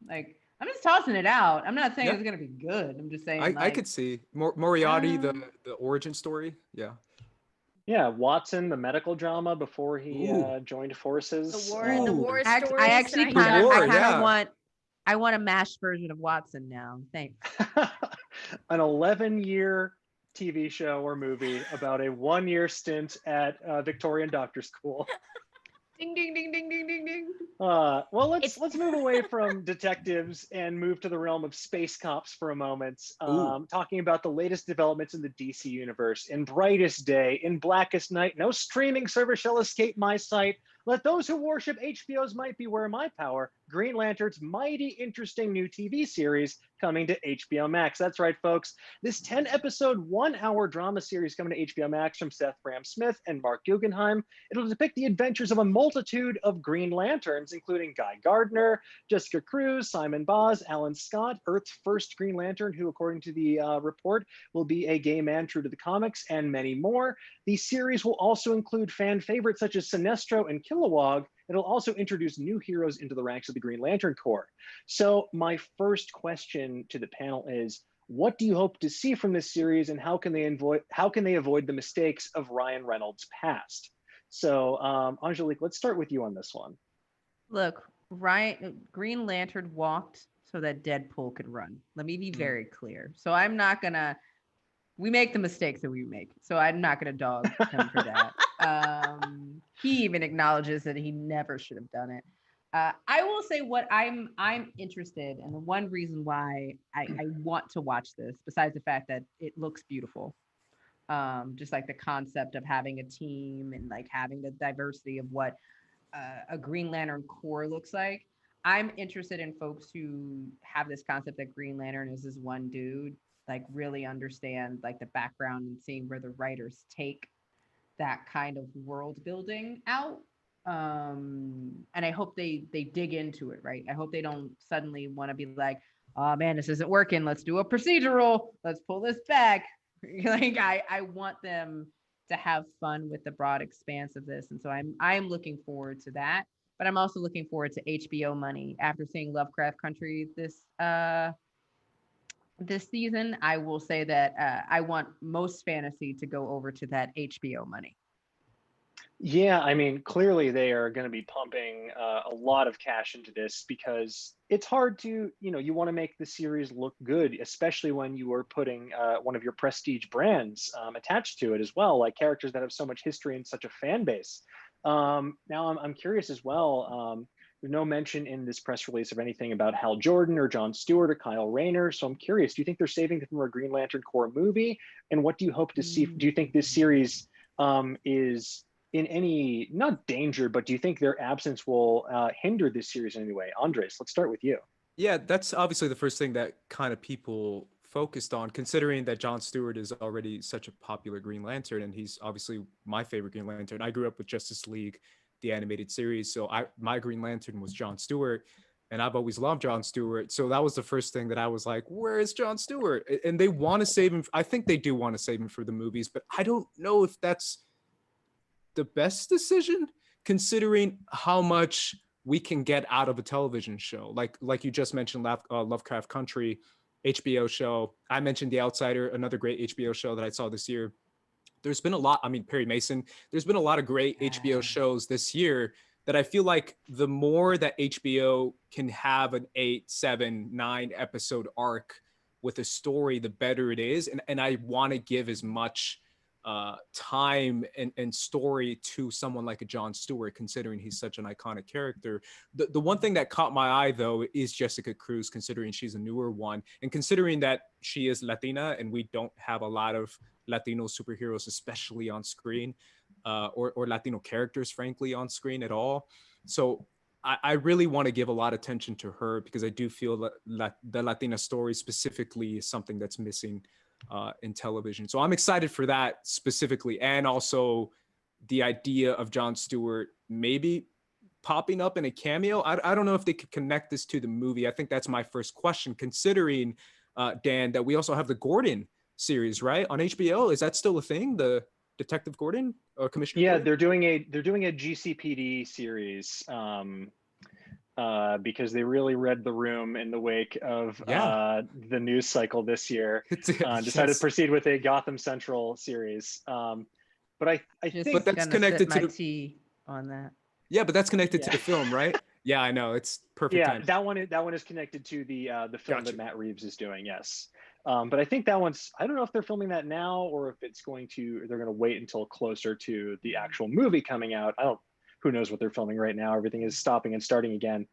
Like, I'm just tossing it out. I'm not saying it's going to be good. I'm just saying I could see Moriarty, the origin story. Yeah, Watson, the medical drama before he joined forces. The war story. I actually kind of I want a mashed version of Watson now. Thanks. An 11-year TV show or movie about a 1-year stint at Victorian doctor school. Ding ding ding ding ding ding ding. Well, let's move away from detectives and move to the realm of space cops for a moment. Talking about the latest developments in the DC universe. In brightest day, in blackest night, no streaming service shall escape my sight. Let those who worship HBO's might beware my power. Green Lantern's mighty interesting new TV series coming to HBO Max. That's right, folks. This 10-episode, 1-hour drama series coming to HBO Max from Seth Grahame-Smith and Mark Guggenheim. It'll depict the adventures of a multitude of Green Lanterns, including Guy Gardner, Jessica Cruz, Simon Baz, Alan Scott, Earth's first Green Lantern, who, according to the report, will be a gay man true to the comics, and many more. The series will also include fan favorites such as Sinestro and Kilowog. It'll also introduce new heroes into the ranks of the Green Lantern Corps. So my first question to the panel is, what do you hope to see from this series, and how can they avoid the mistakes of Ryan Reynolds' past? So Angélique, let's start with you on this one. Look, Green Lantern walked so that Deadpool could run. Let me be very clear. So I'm not gonna. We make the mistakes that we make, so I'm not gonna dog him for that. He even acknowledges that he never should have done it. I will say what I'm interested, and the one reason why I want to watch this, besides the fact that it looks beautiful, just like the concept of having a team and like having the diversity of what a Green Lantern Corps looks like. I'm interested in folks who have this concept that Green Lantern is this one dude, like really understand like the background and seeing where the writers take that kind of world building out. And I hope they dig into it, right? I hope they don't suddenly want to be like, oh man, this isn't working. Let's do a procedural. Let's pull this back. Like I want them to have fun with the broad expanse of this. And so I'm looking forward to that. But I'm also looking forward to HBO money. After seeing Lovecraft Country this season, I will say that I want most fantasy to go over to that HBO money. Yeah, I mean, clearly they are going to be pumping a lot of cash into this because it's hard to, you want to make the series look good, especially when you are putting one of your prestige brands attached to it as well, like characters that have so much history and such a fan base. Now, I'm curious as well. There's no mention in this press release of anything about Hal Jordan or Jon Stewart or Kyle Rayner. So I'm curious, do you think they're saving them for a Green Lantern Corps movie? And what do you hope to see? Do you think this series is in any, not danger, but do you think their absence will hinder this series in any way? Andres, let's start with you. Yeah, that's obviously the first thing that kind of people focused on, considering that Jon Stewart is already such a popular Green Lantern, and he's obviously my favorite Green Lantern. I grew up with Justice League, the animated series, so my Green Lantern was Jon Stewart, and I've always loved Jon Stewart. So that was the first thing that I was like, where is Jon Stewart? And they want to save him. I think they do want to save him for the movies, but I don't know if that's the best decision, considering how much we can get out of a television show. Like you just mentioned, Lovecraft Country, HBO show. I mentioned The Outsider, another great HBO show that I saw this year. There's been a lot, I mean, Perry Mason, there's been a lot of great HBO shows this year that I feel like the more that HBO can have an 8, 7, 9 episode arc with a story, the better it is. And I want to give as much time and story to someone like a Jon Stewart, considering he's such an iconic character. The one thing that caught my eye, though, is Jessica Cruz, considering she's a newer one, and considering that she is Latina, and we don't have a lot of Latino superheroes, especially on screen, or Latino characters, frankly, on screen at all. So I really want to give a lot of attention to her, because I do feel that the Latina story specifically is something that's missing in television. So I'm excited for that specifically, and also the idea of Jon Stewart maybe popping up in a cameo. I don't know if they could connect this to the movie. I think that's my first question, considering Dan, that we also have the Gordon series, right, on HBO. Is that still a thing, the Detective Gordon or Commissioner Gordon? they're doing a GCPD series because they really read the room in the wake of the news cycle this year. Decided to proceed with a Gotham Central series. But I think, but that's connected to the on that. Yeah, but that's connected to the film, right? Yeah, I know, it's perfect. Yeah, time. that one is connected to the film that Matt Reeves is doing. Yes. But I think that one's, I don't know if they're filming that now or if they're going to wait until closer to the actual movie coming out. Who knows what they're filming right now? Everything is stopping and starting again.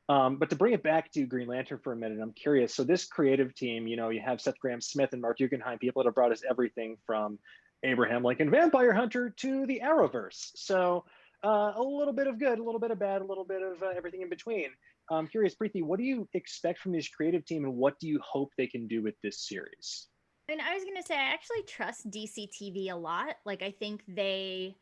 But to bring it back to Green Lantern for a minute, I'm curious. So this creative team, you have Seth Grahame-Smith and Mark Guggenheim, people that have brought us everything from Abraham Lincoln Vampire Hunter to the Arrowverse. So a little bit of good, a little bit of bad, a little bit of everything in between. I'm curious, Preeti, what do you expect from this creative team, and what do you hope they can do with this series? And I was going to say, I actually trust DC TV a lot. Like, I think it's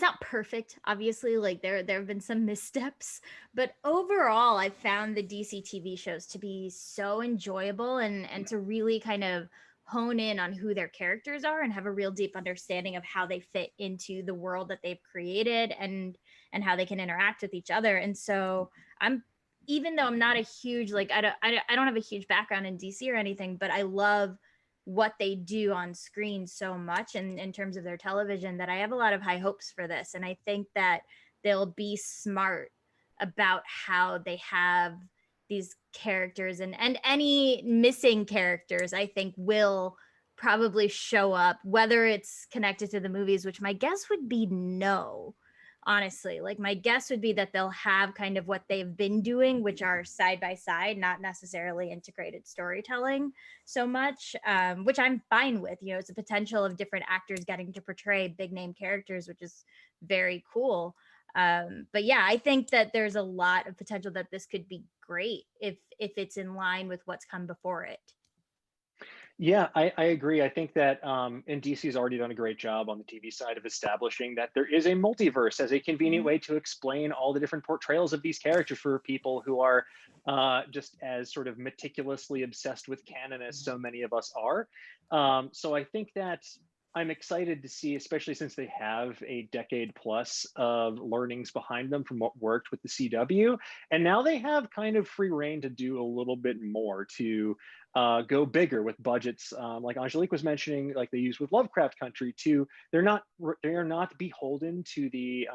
not perfect, obviously. Like, there have been some missteps, but overall, I've found the DC TV shows to be so enjoyable and to really kind of hone in on who their characters are and have a real deep understanding of how they fit into the world that they've created and how they can interact with each other. And so even though I'm not a huge, like, I don't have a huge background in DC or anything, but I love what they do on screen so much and in terms of their television, that I have a lot of high hopes for this. And I think that they'll be smart about how they have these characters, and any missing characters, I think, will probably show up, whether it's connected to the movies, which my guess would be no. Honestly, like, my guess would be that they'll have kind of what they've been doing, which are side by side, not necessarily integrated storytelling so much, which I'm fine with. It's a potential of different actors getting to portray big name characters, which is very cool. But yeah, I think that there's a lot of potential that this could be great if it's in line with what's come before it. Yeah, I agree. I think that and DC's already done a great job on the TV side of establishing that there is a multiverse as a convenient way to explain all the different portrayals of these characters for people who are just as sort of meticulously obsessed with canon as so many of us are. So I think that I'm excited to see, especially since they have a decade plus of learnings behind them from what worked with the CW. And now they have kind of free reign to do a little bit more, to go bigger with budgets. Like Angélique was mentioning, like they use with Lovecraft Country too. They are not beholden to the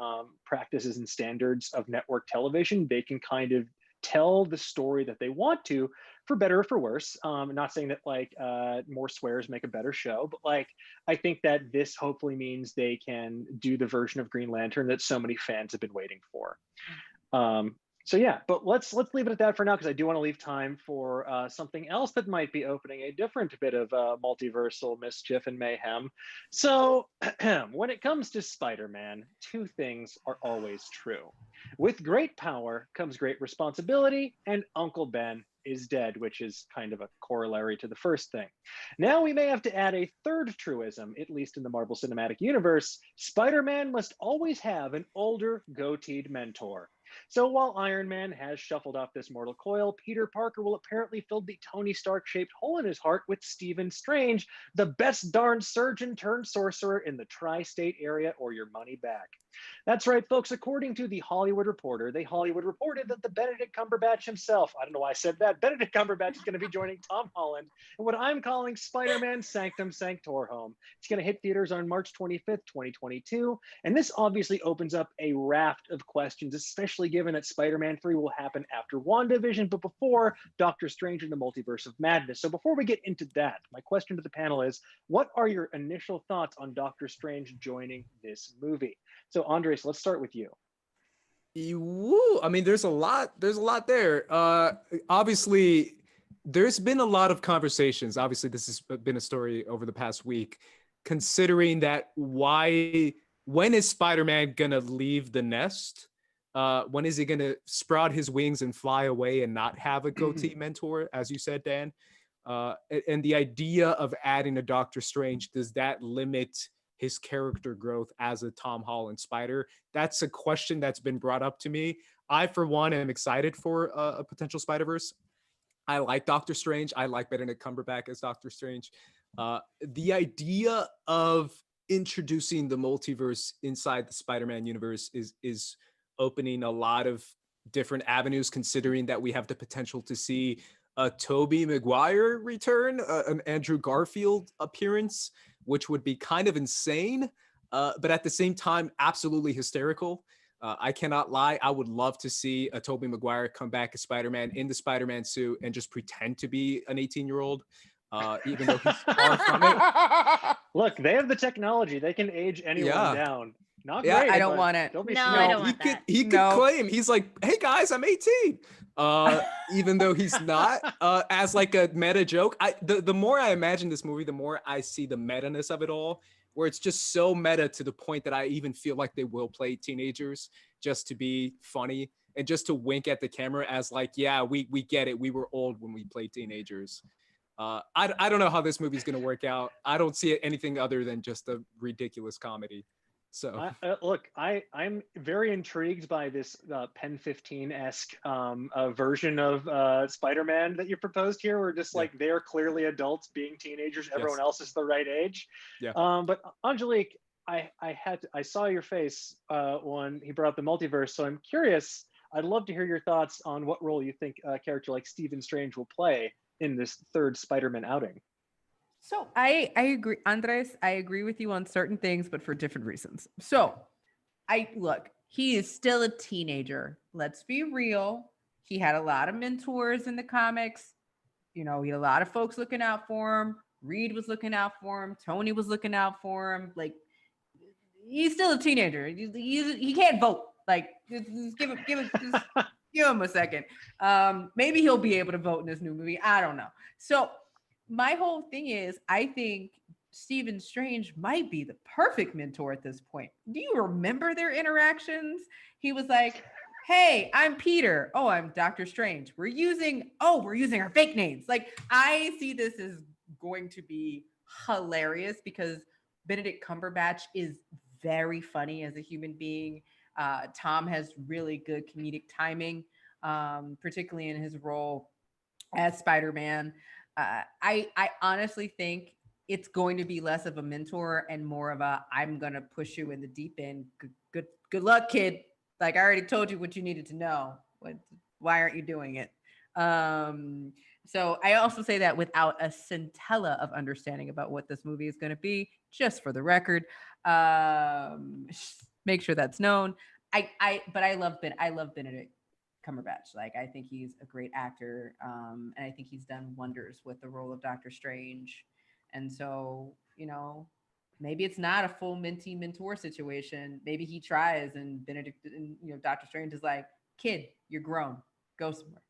practices and standards of network television. They can kind of tell the story that they want to, for better or for worse. Not saying that like more swears make a better show, but like I think that this hopefully means they can do the version of Green Lantern that so many fans have been waiting for. So yeah, but let's leave it at that for now, because I do want to leave time for something else that might be opening a different bit of multiversal mischief and mayhem. So when it comes to Spider-Man, two things are always true. With great power comes great responsibility, and Uncle Ben is dead, which is kind of a corollary to the first thing. Now we may have to add a third truism, at least in the Marvel Cinematic Universe. Spider-Man must always have an older, goateed mentor. So while Iron Man has shuffled off this mortal coil, Peter Parker will apparently fill the Tony Stark-shaped hole in his heart with Stephen Strange, the best darn surgeon turned sorcerer in the tri-state area, or your money back. That's right, folks. According to The Hollywood Reporter, The Hollywood reported that the Benedict Cumberbatch himself, I don't know why I said that, Benedict Cumberbatch is going to be joining Tom Holland in what I'm calling Spider-Man Sanctum Sanctorum. It's going to hit theaters on March 25th, 2022. And this obviously opens up a raft of questions, especially given that Spider-Man 3 will happen after WandaVision, but before Doctor Strange in the Multiverse of Madness. So before we get into that, my question to the panel is, what are your initial thoughts on Doctor Strange joining this movie? So Andres, let's start with you. Woo! I mean, there's a lot there. Obviously, there's been a lot of conversations. Obviously, this has been a story over the past week, considering that when is Spider-Man gonna leave the nest? When is he gonna sprout his wings and fly away and not have a goatee mentor, as you said, Dan? And the idea of adding a Doctor Strange, does that limit his character growth as a Tom Holland Spider? That's a question that's been brought up to me. I, for one, am excited for a potential Spider-Verse. I like Doctor Strange. I like Benedict Cumberbatch as Doctor Strange. The idea of introducing the multiverse inside the Spider-Man universe is opening a lot of different avenues, considering that we have the potential to see a Tobey Maguire return, an Andrew Garfield appearance, which would be kind of insane, but at the same time, absolutely hysterical. I cannot lie. I would love to see a Tobey Maguire come back as Spider-Man in the Spider-Man suit and just pretend to be an 18-year-old, even though he's far from it. Look, they have the technology. They can age anyone down. Not great. I don't want it. Don't be No, smart. I don't want that. He could claim, he's like, hey guys, I'm 18. Even though he's not, as like a meta joke. The more I imagine this movie, the more I see the meta-ness of it all, where it's just so meta to the point that I even feel like they will play teenagers just to be funny and just to wink at the camera as like, yeah, we get it. We were old when we played teenagers. I don't know how this movie's going to work out. I don't see it anything other than just a ridiculous comedy. So look, I'm very intrigued by this Pen 15-esque version of Spider-Man that you proposed here. Where just like they're clearly adults being teenagers, everyone else is the right age. Yeah. But Angélique, I saw your face when he brought up the multiverse, so I'm curious. I'd love to hear your thoughts on what role you think a character like Stephen Strange will play in this third Spider-Man outing. So I agree, Andres, I agree with you on certain things, but for different reasons. So he is still a teenager. Let's be real. He had a lot of mentors in the comics. You know, he had a lot of folks looking out for him. Reed was looking out for him. Tony was looking out for him. Like, he's still a teenager. He can't vote. Like, just give him a second. Maybe he'll be able to vote in this new movie. I don't know. So my whole thing is, I think Stephen Strange might be the perfect mentor at this point. Do you remember their interactions? He was like, hey, I'm Peter. Oh, I'm Doctor Strange. We're using our fake names. Like, I see this as going to be hilarious because Benedict Cumberbatch is very funny as a human being. Tom has really good comedic timing, particularly in his role as Spider-Man. I honestly think it's going to be less of a mentor and more of a, I'm going to push you in the deep end. Good luck, kid. Like, I already told you what you needed to know. Why aren't you doing it? So I also say that without a scintilla of understanding about what this movie is going to be, just for the record. Make sure that's known. But I love Benedict Cumberbatch. Like, I think he's a great actor, and I think he's done wonders with the role of Doctor Strange. And so, you know, maybe it's not a full mentee mentor situation. Maybe he tries, and Doctor Strange is like, kid, you're grown, go somewhere.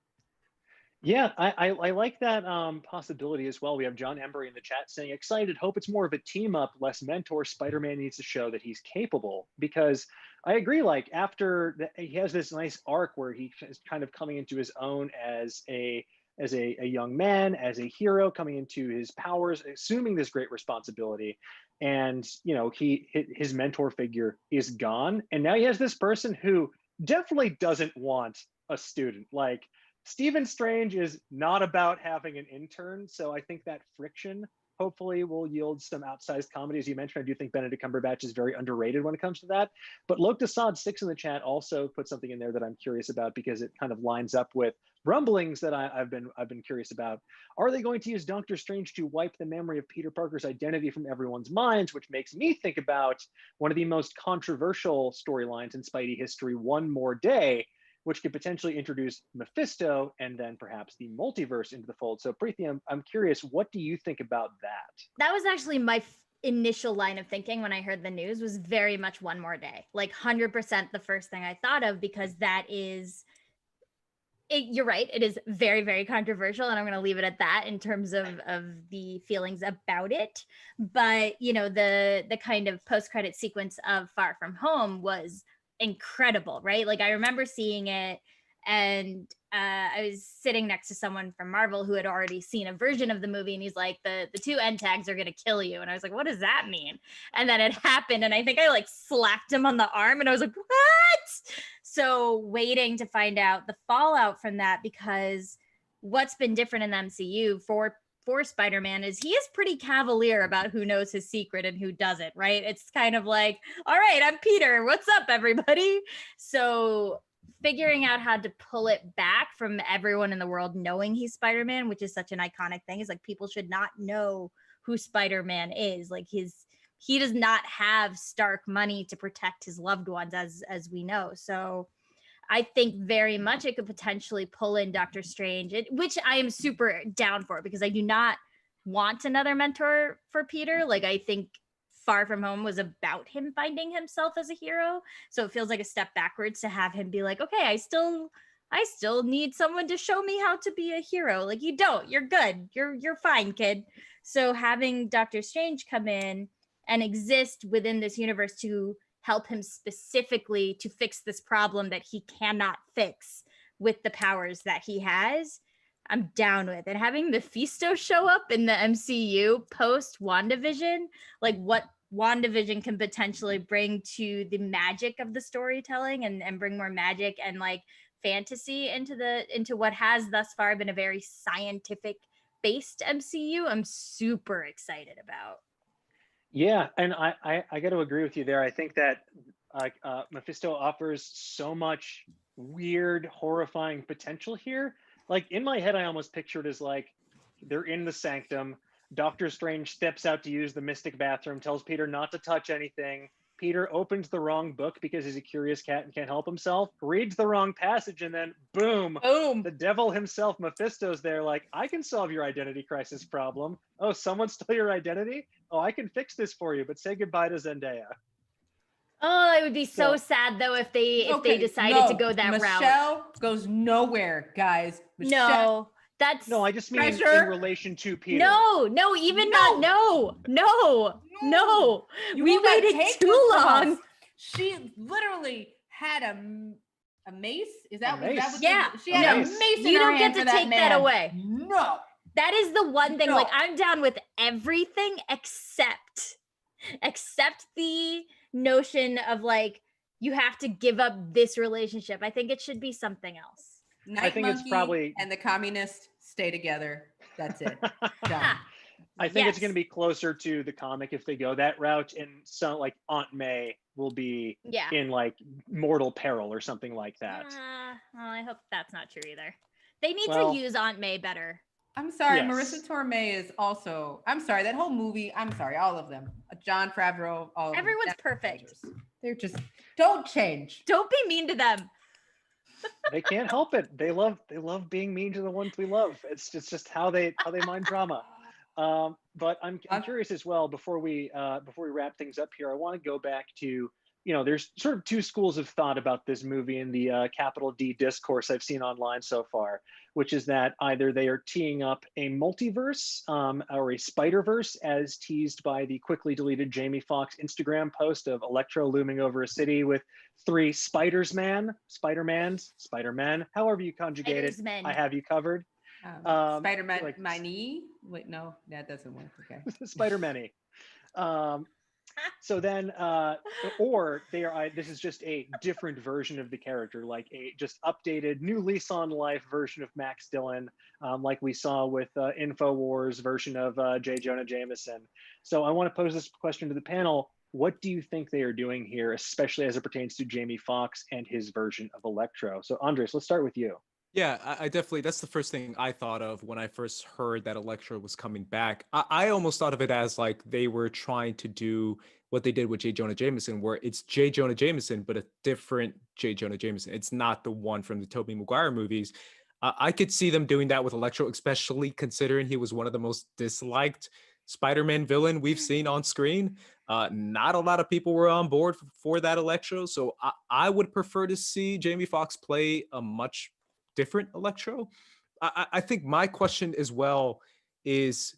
Yeah, I like that possibility as well. We have John Embry in the chat saying, excited, hope it's more of a team up, less mentor. Spider-Man needs to show that he's capable, because I agree, like, after he has this nice arc where he is kind of coming into his own as a as a young man, as a hero coming into his powers, assuming this great responsibility. And, you know, his mentor figure is gone. And now he has this person who definitely doesn't want a student. Like, Stephen Strange is not about having an intern. So I think that friction hopefully will yield some outsized comedy. As you mentioned, I do think Benedict Cumberbatch is very underrated when it comes to that. But Lok Desad 6 in the chat also put something in there that I'm curious about, because it kind of lines up with rumblings that I've been curious about. Are they going to use Doctor Strange to wipe the memory of Peter Parker's identity from everyone's minds? Which makes me think about one of the most controversial storylines in Spidey history, One More Day, which could potentially introduce Mephisto and then perhaps the multiverse into the fold. So Preeti, I'm curious, what do you think about that? That was actually my initial line of thinking when I heard the news, was very much One More Day. Like 100% the first thing I thought of, because that is, you're right, it is very, very controversial, and I'm going to leave it at that in terms of the feelings about it. But, you know, the kind of post-credit sequence of Far From Home was incredible, right? Like, I remember seeing it, and I was sitting next to someone from Marvel who had already seen a version of the movie, and he's like, the two end tags are gonna kill you. And I was like, what does that mean? And then it happened, and I think I like slapped him on the arm, and I was like, what? So waiting to find out the fallout from that, because what's been different in the MCU for Spider-Man is he is pretty cavalier about who knows his secret and who doesn't, right? It's kind of like, all right, I'm Peter. What's up, everybody? So figuring out how to pull it back from everyone in the world knowing he's Spider-Man, which is such an iconic thing, is like, people should not know who Spider-Man is. Like, he does not have Stark money to protect his loved ones, as we know. So I think very much it could potentially pull in Doctor Strange, which I am super down for, because I do not want another mentor for Peter. Like, I think Far From Home was about him finding himself as a hero. So it feels like a step backwards to have him be like, okay, I still need someone to show me how to be a hero. Like, you don't, you're good. You're fine, kid. So having Doctor Strange come in and exist within this universe to help him specifically to fix this problem that he cannot fix with the powers that he has, I'm down with. And having Mephisto show up in the MCU post WandaVision, like what WandaVision can potentially bring to the magic of the storytelling, and bring more magic and like fantasy into what has thus far been a very scientific based MCU, I'm super excited about. Yeah, and I got to agree with you there. I think that Mephisto offers so much weird, horrifying potential here. Like, in my head, I almost pictured as like, they're in the sanctum. Doctor Strange steps out to use the mystic bathroom, tells Peter not to touch anything. Peter opens the wrong book because he's a curious cat and can't help himself, reads the wrong passage, and then boom, the devil himself, Mephisto's there like, I can solve your identity crisis problem. Oh, someone stole your identity? Oh, I can fix this for you, but say goodbye to Zendaya. Oh, it would be so sad though if they decided to go that route. Michelle goes nowhere, guys. No, I just mean in relation to Peter. No, even not. No. We waited too long. She literally had a mace. Is that what? Yeah. She had a mace. You don't get to take that away. No. That is the one thing. Like, I'm down with everything except the notion of like, you have to give up this relationship. I think it should be something else. I think it's probably, and the communists stay together. That's it. Done. I think it's going to be closer to the comic if they go that route, and so like Aunt May will be in like mortal peril or something like that. Well, I hope that's not true either. They need to use Aunt May better. I'm sorry, Marissa Tomei is also. I'm sorry, that whole movie. I'm sorry, all of them. John Favreau. Everyone's perfect. They're just don't change. Don't be mean to them. They can't help it. They love being mean to the ones we love. It's just how they mind drama. But I'm curious as well. Before we wrap things up here, I want to go back to, there's sort of two schools of thought about this movie in the capital D discourse I've seen online so far, which is that either they are teeing up a multiverse or a Spider-Verse, as teased by the quickly deleted Jamie Foxx Instagram post of Electro looming over a city with 3 Spider-Men, however you conjugate it, I have you covered. Spider-Man, like my knee. Wait, no, that doesn't work. Okay. Spider-Man-y. So then, or they are. This is just a different version of the character, like a just updated, new lease on life version of Max Dillon, like we saw with Infowars version of J. Jonah Jameson. So I want to pose this question to the panel: what do you think they are doing here, especially as it pertains to Jamie Foxx and his version of Electro? So Andres, let's start with you. Yeah, I definitely, that's the first thing I thought of when I first heard that Electro was coming back. I almost thought of it as like they were trying to do what they did with J. Jonah Jameson, where it's J. Jonah Jameson, but a different J. Jonah Jameson. It's not the one from the Tobey Maguire movies. I could see them doing that with Electro, especially considering he was one of the most disliked Spider-Man villain we've seen on screen. Not a lot of people were on board for that Electro. So I would prefer to see Jamie Foxx play a much different Electro. I think my question as well is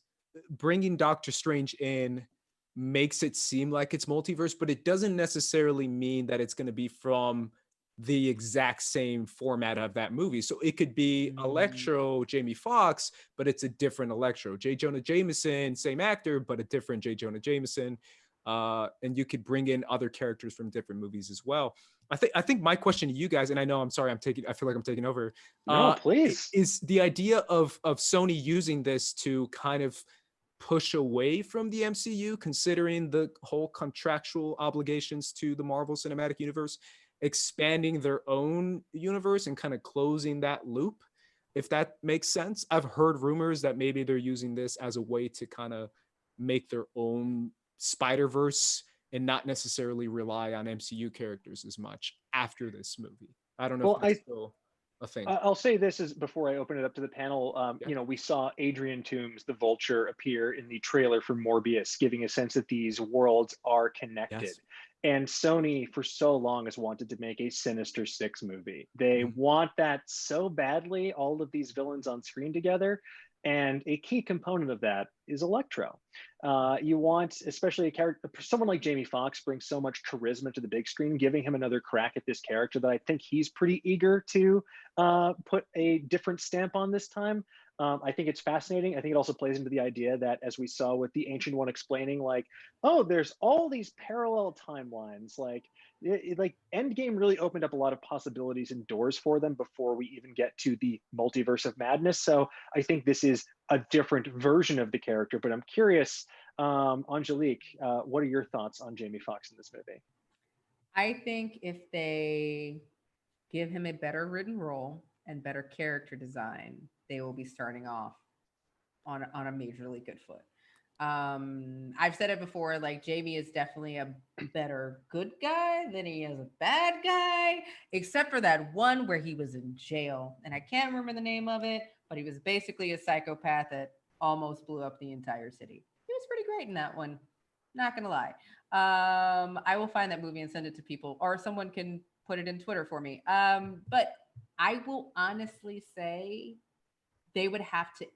bringing Doctor Strange in makes it seem like it's multiverse, but it doesn't necessarily mean that it's going to be from the exact same format of that movie. So it could be Electro, Jamie Foxx, but it's a different Electro. J. Jonah Jameson, same actor, but a different J. Jonah Jameson. And you could bring in other characters from different movies as well. I think my question to you guys, and I know I'm sorry, I feel like I'm taking over. No, please. Is the idea of Sony using this to kind of push away from the MCU, considering the whole contractual obligations to the Marvel Cinematic Universe, expanding their own universe and kind of closing that loop, if that makes sense. I've heard rumors that maybe they're using this as a way to kind of make their own Spider-Verse and not necessarily rely on MCU characters as much after this movie. I don't know if that's still a thing. I'll say this is before I open it up to the panel. You know, we saw Adrian Toomes, the Vulture, appear in the trailer for Morbius, giving a sense that these worlds are connected. Yes. And Sony, for so long, has wanted to make a Sinister Six movie. They want that so badly, all of these villains on screen together. And a key component of that is Electro. You want, especially a character, someone like Jamie Foxx brings so much charisma to the big screen, giving him another crack at this character that I think he's pretty eager to put a different stamp on this time. I think it's fascinating. I think it also plays into the idea that, as we saw with the Ancient One explaining, like, oh, there's all these parallel timelines. Like Endgame really opened up a lot of possibilities and doors for them before we even get to the Multiverse of Madness. So I think this is a different version of the character. But I'm curious, Angélique, what are your thoughts on Jamie Foxx in this movie? I think if they give him a better written role and better character design, they will be starting off on a majorly good foot. I've said it before, like Jamie is definitely a better good guy than he is a bad guy, except for that one where he was in jail. And I can't remember the name of it, but he was basically a psychopath that almost blew up the entire city. He was pretty great in that one. Not gonna lie. I will find that movie and send it to people, or someone can put it in Twitter for me. But I will honestly say they would have to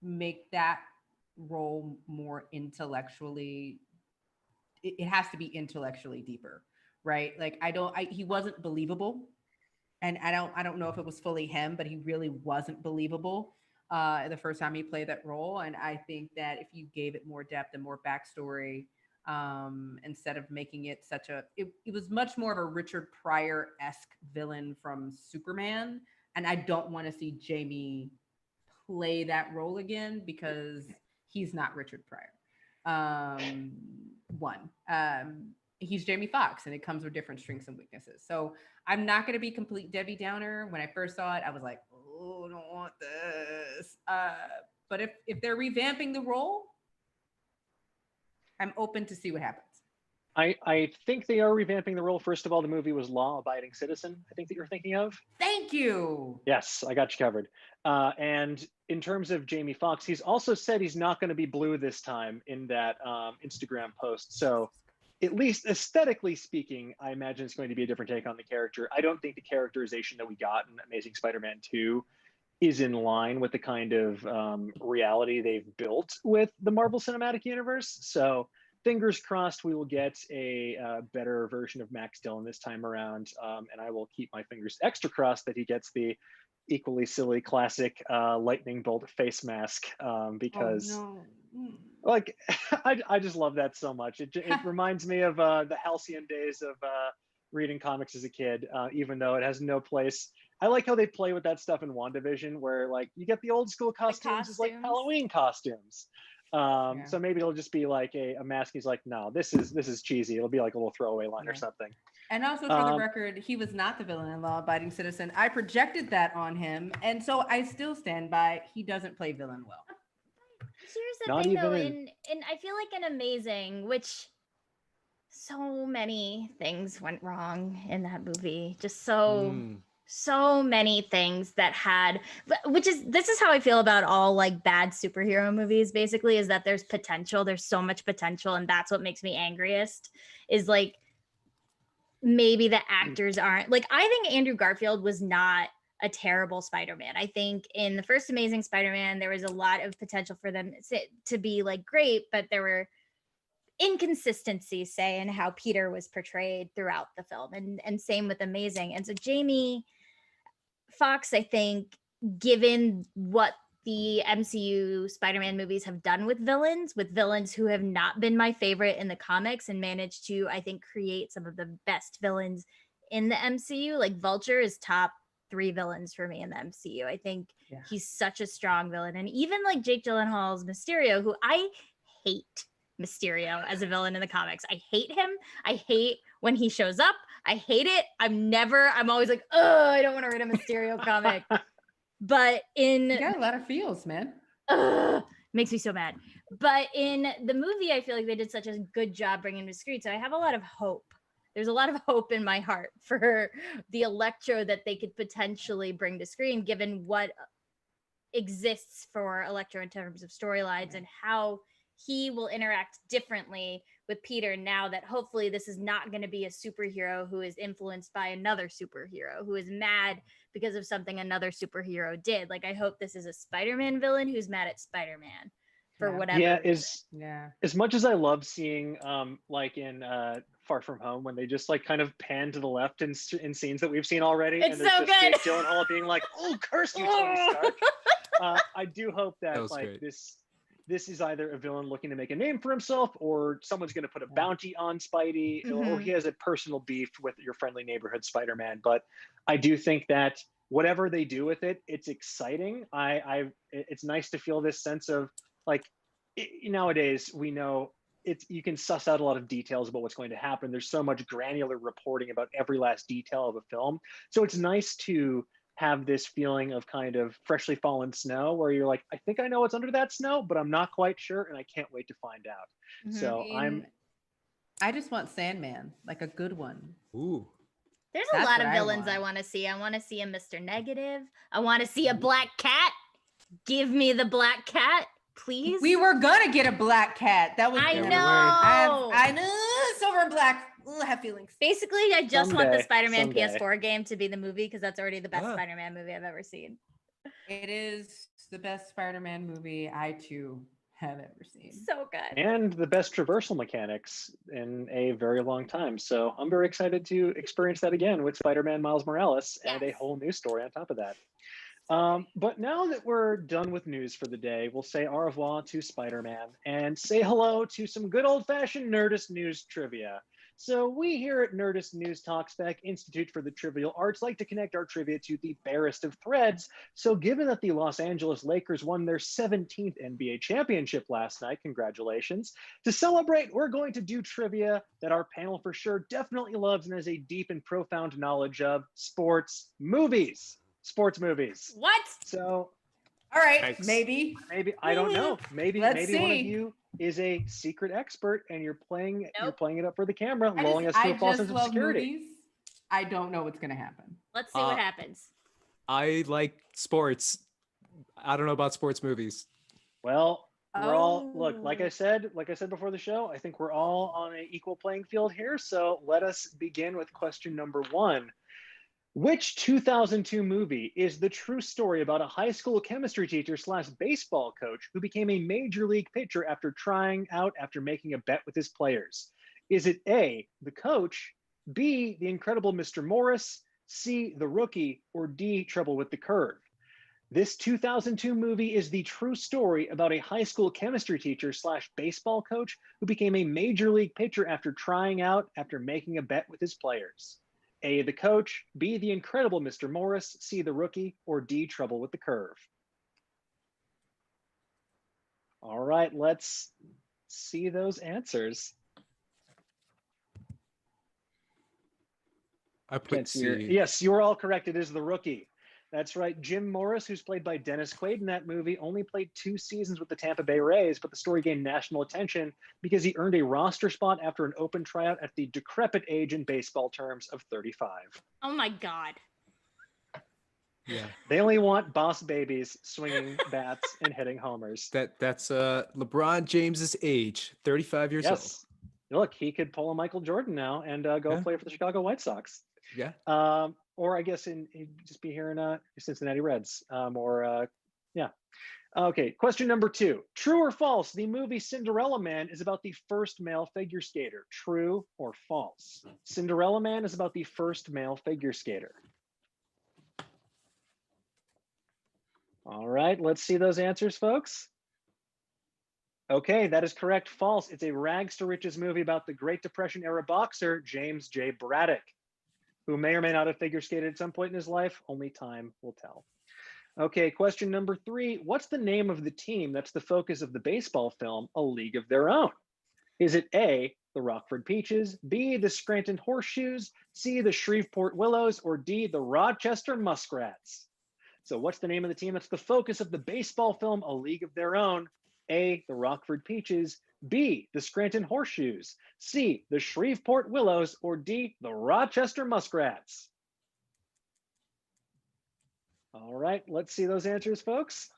make that role more intellectually. It has to be intellectually deeper, right? Like he wasn't believable, and I don't know if it was fully him, but he really wasn't believable the first time he played that role. And I think that if you gave it more depth and more backstory, instead of making it such it was much more of a Richard Pryor-esque villain from Superman. And I don't want to see Jamie play that role again because he's not Richard Pryor. He's Jamie Foxx, and it comes with different strengths and weaknesses. So I'm not going to be complete Debbie Downer. When I first saw it, I was like, oh, I don't want this. But if they're revamping the role, I'm open to see what happens. I think they are revamping the role. First of all, the movie was Law Abiding Citizen, I think that you're thinking of. Thank you. Yes, I got you covered. And in terms of Jamie Foxx, he's also said he's not going to be blue this time in that Instagram post. So at least aesthetically speaking, I imagine it's going to be a different take on the character. I don't think the characterization that we got in Amazing Spider-Man 2 is in line with the kind of reality they've built with the Marvel Cinematic Universe. So fingers crossed we will get a better version of Max Dillon this time around. And I will keep my fingers extra crossed that he gets the equally silly classic lightning bolt face mask because like I just love that so much. It reminds me of the halcyon days of reading comics as a kid, even though it has no place. I like how they play with that stuff in WandaVision, where like you get the old school costumes as like Halloween costumes. So maybe it'll just be like a mask. He's like, no, this is cheesy. It'll be like a little throwaway line or something. And also for the record, he was not the villain in Law Abiding Citizen. I projected that on him. And so I still stand by, he doesn't play villain well. Here's the thing though, in I feel like in Amazing, which so many things went wrong in that movie. Just so many things that had, this is how I feel about all like bad superhero movies, basically, is that there's potential. There's so much potential. And that's what makes me angriest, is like, maybe the actors aren't like, I think Andrew Garfield was not a terrible Spider-Man. I think in the first Amazing Spider-Man, there was a lot of potential for them to be like great, but there were inconsistencies, say, in how Peter was portrayed throughout the film, and same with Amazing. And so Jamie Foxx, I think, given what the MCU Spider-Man movies have done with villains who have not been my favorite in the comics, and managed to, I think, create some of the best villains in the MCU. Like Vulture is top 3 villains for me in the MCU. I think he's such a strong villain. And even like Jake Gyllenhaal's Mysterio, who I hate Mysterio as a villain in the comics. I hate him. I hate when he shows up. I hate it. I'm always like, oh, I don't want to read a Mysterio comic. But you got a lot of feels, man. Makes me so mad. But in the movie, I feel like they did such a good job bringing him to screen. So I have a lot of hope. There's a lot of hope in my heart for the Electro that they could potentially bring to screen, given what exists for Electro in terms of storylines and how he will interact differently with Peter, now that hopefully this is not going to be a superhero who is influenced by another superhero, who is mad because of something another superhero did. Like, I hope this is a Spider-Man villain who's mad at Spider-Man for whatever. As much as I love seeing like in Far From Home, when they just like kind of pan to the left in scenes that we've seen already, it's and there's so just good. Jake Gyllenhaal being like, "Oh, curse you, Tony Stark." I do hope that like great. This is either a villain looking to make a name for himself, or someone's going to put a bounty on Spidey, or he has a personal beef with your friendly neighborhood Spider-Man. But I do think that whatever they do with it, it's exciting. It's nice to feel this sense of like, nowadays we know you can suss out a lot of details about what's going to happen. There's so much granular reporting about every last detail of a film. So it's nice to have this feeling of kind of freshly fallen snow, where you're like, I think I know what's under that snow, but I'm not quite sure, and I can't wait to find out. So I just want Sandman, like a good one. Ooh. There's a lot of villains I want to see. I want to see a Mr. Negative. I want to see a Black Cat. Give me the Black Cat, please. We were gonna get a Black Cat. That was I know. I know. Silver and Black. Ooh, I have feelings. Basically, I just want the Spider-Man PS4 game to be the movie, because that's already the best Spider-Man movie I've ever seen. It is the best Spider-Man movie I too have ever seen. So good. And the best traversal mechanics in a very long time. So I'm very excited to experience that again with Spider-Man Miles Morales, and a whole new story on top of that. But now that we're done with news for the day, we'll say au revoir to Spider-Man and say hello to some good old-fashioned Nerdist news trivia. So we here at Nerdist News Talk Spec Institute for the Trivial Arts like to connect our trivia to the barest of threads. So given that the Los Angeles Lakers won their 17th NBA championship last night, congratulations. To celebrate, we're going to do trivia that our panel for sure definitely loves and has a deep and profound knowledge of: sports movies. Sports movies. What? So, all right, maybe I don't know. Maybe one of see. you is a secret expert, and you're playing it up for the camera, lulling us to a false sense of security. Movies. I don't know what's gonna happen. Let's see what happens. I like sports. I don't know about sports movies. Well, we're all like I said before the show, I think we're all on an equal playing field here. So let us begin with question number 1. Which 2002 movie is the true story about a high school chemistry teacher / baseball coach who became a major league pitcher after making a bet with his players? Is it A, The Coach, B, The Incredible Mr. Morris, C, The Rookie, or D, Trouble with the Curve? This 2002 movie is the true story about a high school chemistry teacher slash baseball coach who became a major league pitcher after trying out after making a bet with his players. A, the coach, B, the incredible Mr. Morris, C, the rookie, or D, Trouble with the Curve. All right, let's see those answers. I put C. Yes, you are all correct. It is The Rookie. That's right. Jim Morris, who's played by Dennis Quaid in that movie, only played 2 seasons with the Tampa Bay Rays, but the story gained national attention because he earned a roster spot after an open tryout at the decrepit age in baseball terms of 35. Oh my God. Yeah. They only want boss babies swinging bats and hitting homers. That's LeBron James's age, 35 years old. Yes. Look, he could pull a Michael Jordan now and go play for the Chicago White Sox. Yeah. Or I guess he'd just be here in Cincinnati Reds. Yeah. Okay, question number 2. True or false, the movie Cinderella Man is about the first male figure skater. True or false? Cinderella Man is about the first male figure skater. All right, let's see those answers, folks. Okay, that is correct. False. It's a rags to riches movie about the Great Depression era boxer, James J. Braddock, who may or may not have figure skated at some point in his life. Only time will tell. Okay, question number 3. What's the name of the team that's the focus of the baseball film, A League of Their Own? Is it A, the Rockford Peaches, B, the Scranton Horseshoes, C, the Shreveport Willows, or D, the Rochester Muskrats? So what's the name of the team that's the focus of the baseball film, A League of Their Own? A, the Rockford Peaches, B, the Scranton Horseshoes, C, the Shreveport Willows, or D, the Rochester Muskrats? All right, let's see those answers, folks.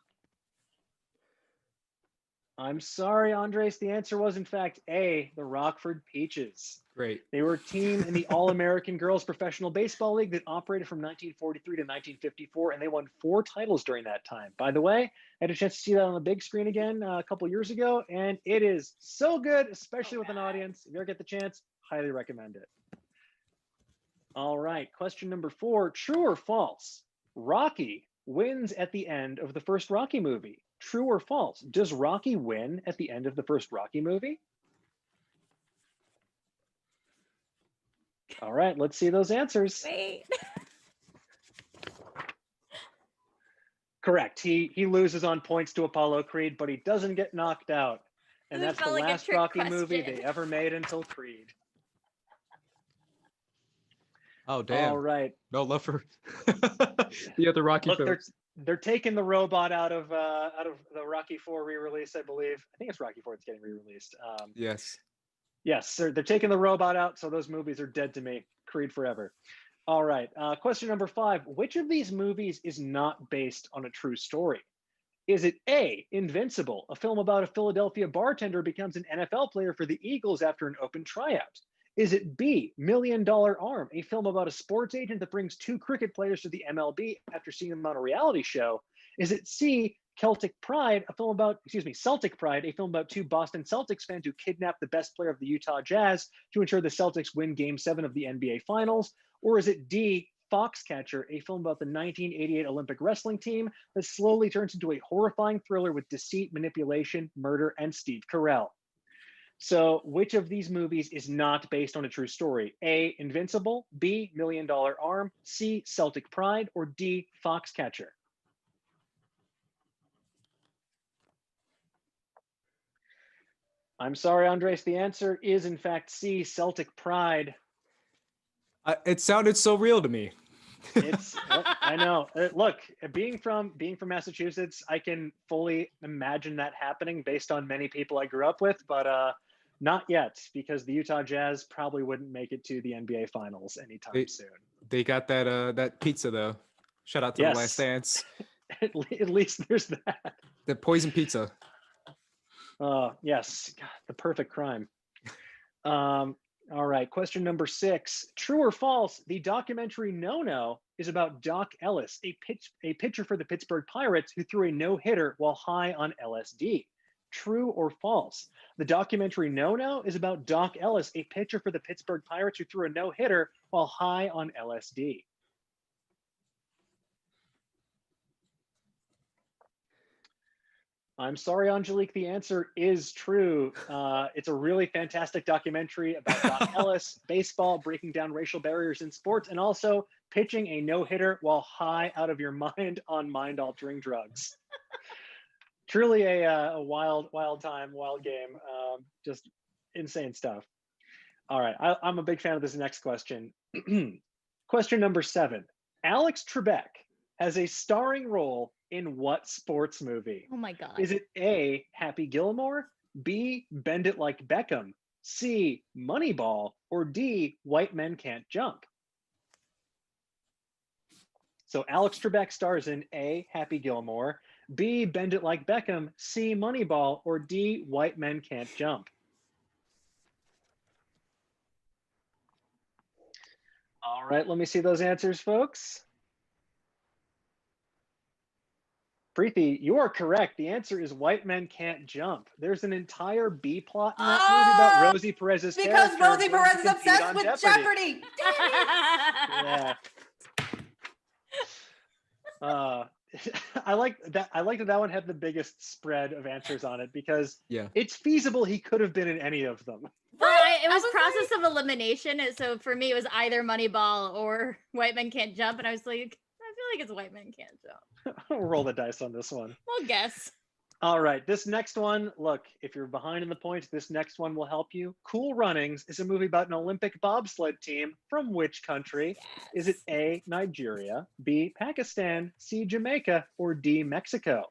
I'm sorry, Andres. The answer was, in fact, A, the Rockford Peaches. Great. They were a team in the All-American Girls Professional Baseball League that operated from 1943 to 1954, and they won 4 titles during that time. By the way, I had a chance to see that on the big screen again a couple years ago, and it is so good, especially with an audience. If you ever get the chance, highly recommend it. All right, question number 4. True or false? Rocky wins at the end of the first Rocky movie. True or false? Does Rocky win at the end of the first Rocky movie? All right, let's see those answers. Wait. Correct. He loses on points to Apollo Creed, but he doesn't get knocked out. And that's the last Rocky movie they ever made until Creed. Oh, damn. All right. No love for the other Rocky Look, films. they're taking the robot out of the Rocky IV re-release, I believe. I think it's Rocky IV that's getting re-released. Yes. Yes, they're taking the robot out, so those movies are dead to me. Creed forever. All right. Question number 5. Which of these movies is not based on a true story? Is it A, Invincible, a film about a Philadelphia bartender becomes an NFL player for the Eagles after an open tryout? Is it B, $1 Million Arm, a film about a sports agent that brings 2 cricket players to the MLB after seeing them on a reality show? Is it C, Celtic Pride, a film about 2 Boston Celtics fans who kidnap the best player of the Utah Jazz to ensure the Celtics win Game 7 of the NBA Finals? Or is it D, Foxcatcher, a film about the 1988 Olympic wrestling team that slowly turns into a horrifying thriller with deceit, manipulation, murder, and Steve Carell? So which of these movies is not based on a true story? A, Invincible, B, $1 Million Arm, C, Celtic Pride, or D, Foxcatcher? I'm sorry, Andres, the answer is in fact C, Celtic Pride. It sounded so real to me. I know. Look, being from Massachusetts, I can fully imagine that happening based on many people I grew up with, but not yet, because the Utah Jazz probably wouldn't make it to the NBA Finals anytime soon. They got that pizza though. Shout out to The Last Dance. At least there's that. The poison pizza. Yes, God, the perfect crime. All right, question number 6. True or false, the documentary No No is about Doc Ellis, a pitcher for the Pittsburgh Pirates who threw a no-hitter while high on LSD. True or false, the documentary No No is about Doc Ellis, a pitcher for the Pittsburgh Pirates who threw a no-hitter while high on LSD. I'm sorry, Angélique. The answer is true. It's a really fantastic documentary about Doc Ellis, baseball, breaking down racial barriers in sports, and also pitching a no-hitter while high out of your mind on mind-altering drugs. Truly a wild time, wild game. Just insane stuff. All right, I'm a big fan of this next question. Question number 7. Alex Trebek has a starring role in what sports movie? Oh my God. Is it A, Happy Gilmore, B, Bend It Like Beckham, C, Moneyball, or D, White Men Can't Jump? So Alex Trebek stars in A, Happy Gilmore, B, Bend It Like Beckham, C, Moneyball, or D, White Men Can't Jump. All right, let me see those answers, folks. Preeti, you are correct. The answer is White Men Can't Jump. There's an entire B plot in that movie about Rosie Perez's because character. Rosie Perez is obsessed with Jeopardy. Yeah. I like that. I like that one had the biggest spread of answers on it because it's feasible he could have been in any of them. Right? It was process of elimination. So for me, it was either Moneyball or White Men Can't Jump. And I was like, I feel like it's White Men Can't Jump. We'll roll the dice on this one. We'll guess. All right, this next one, look, if you're behind in the points, this next one will help you. Cool Runnings is a movie about an Olympic bobsled team from which country? Yes. Is it A, Nigeria, B, Pakistan, C, Jamaica, or D, Mexico?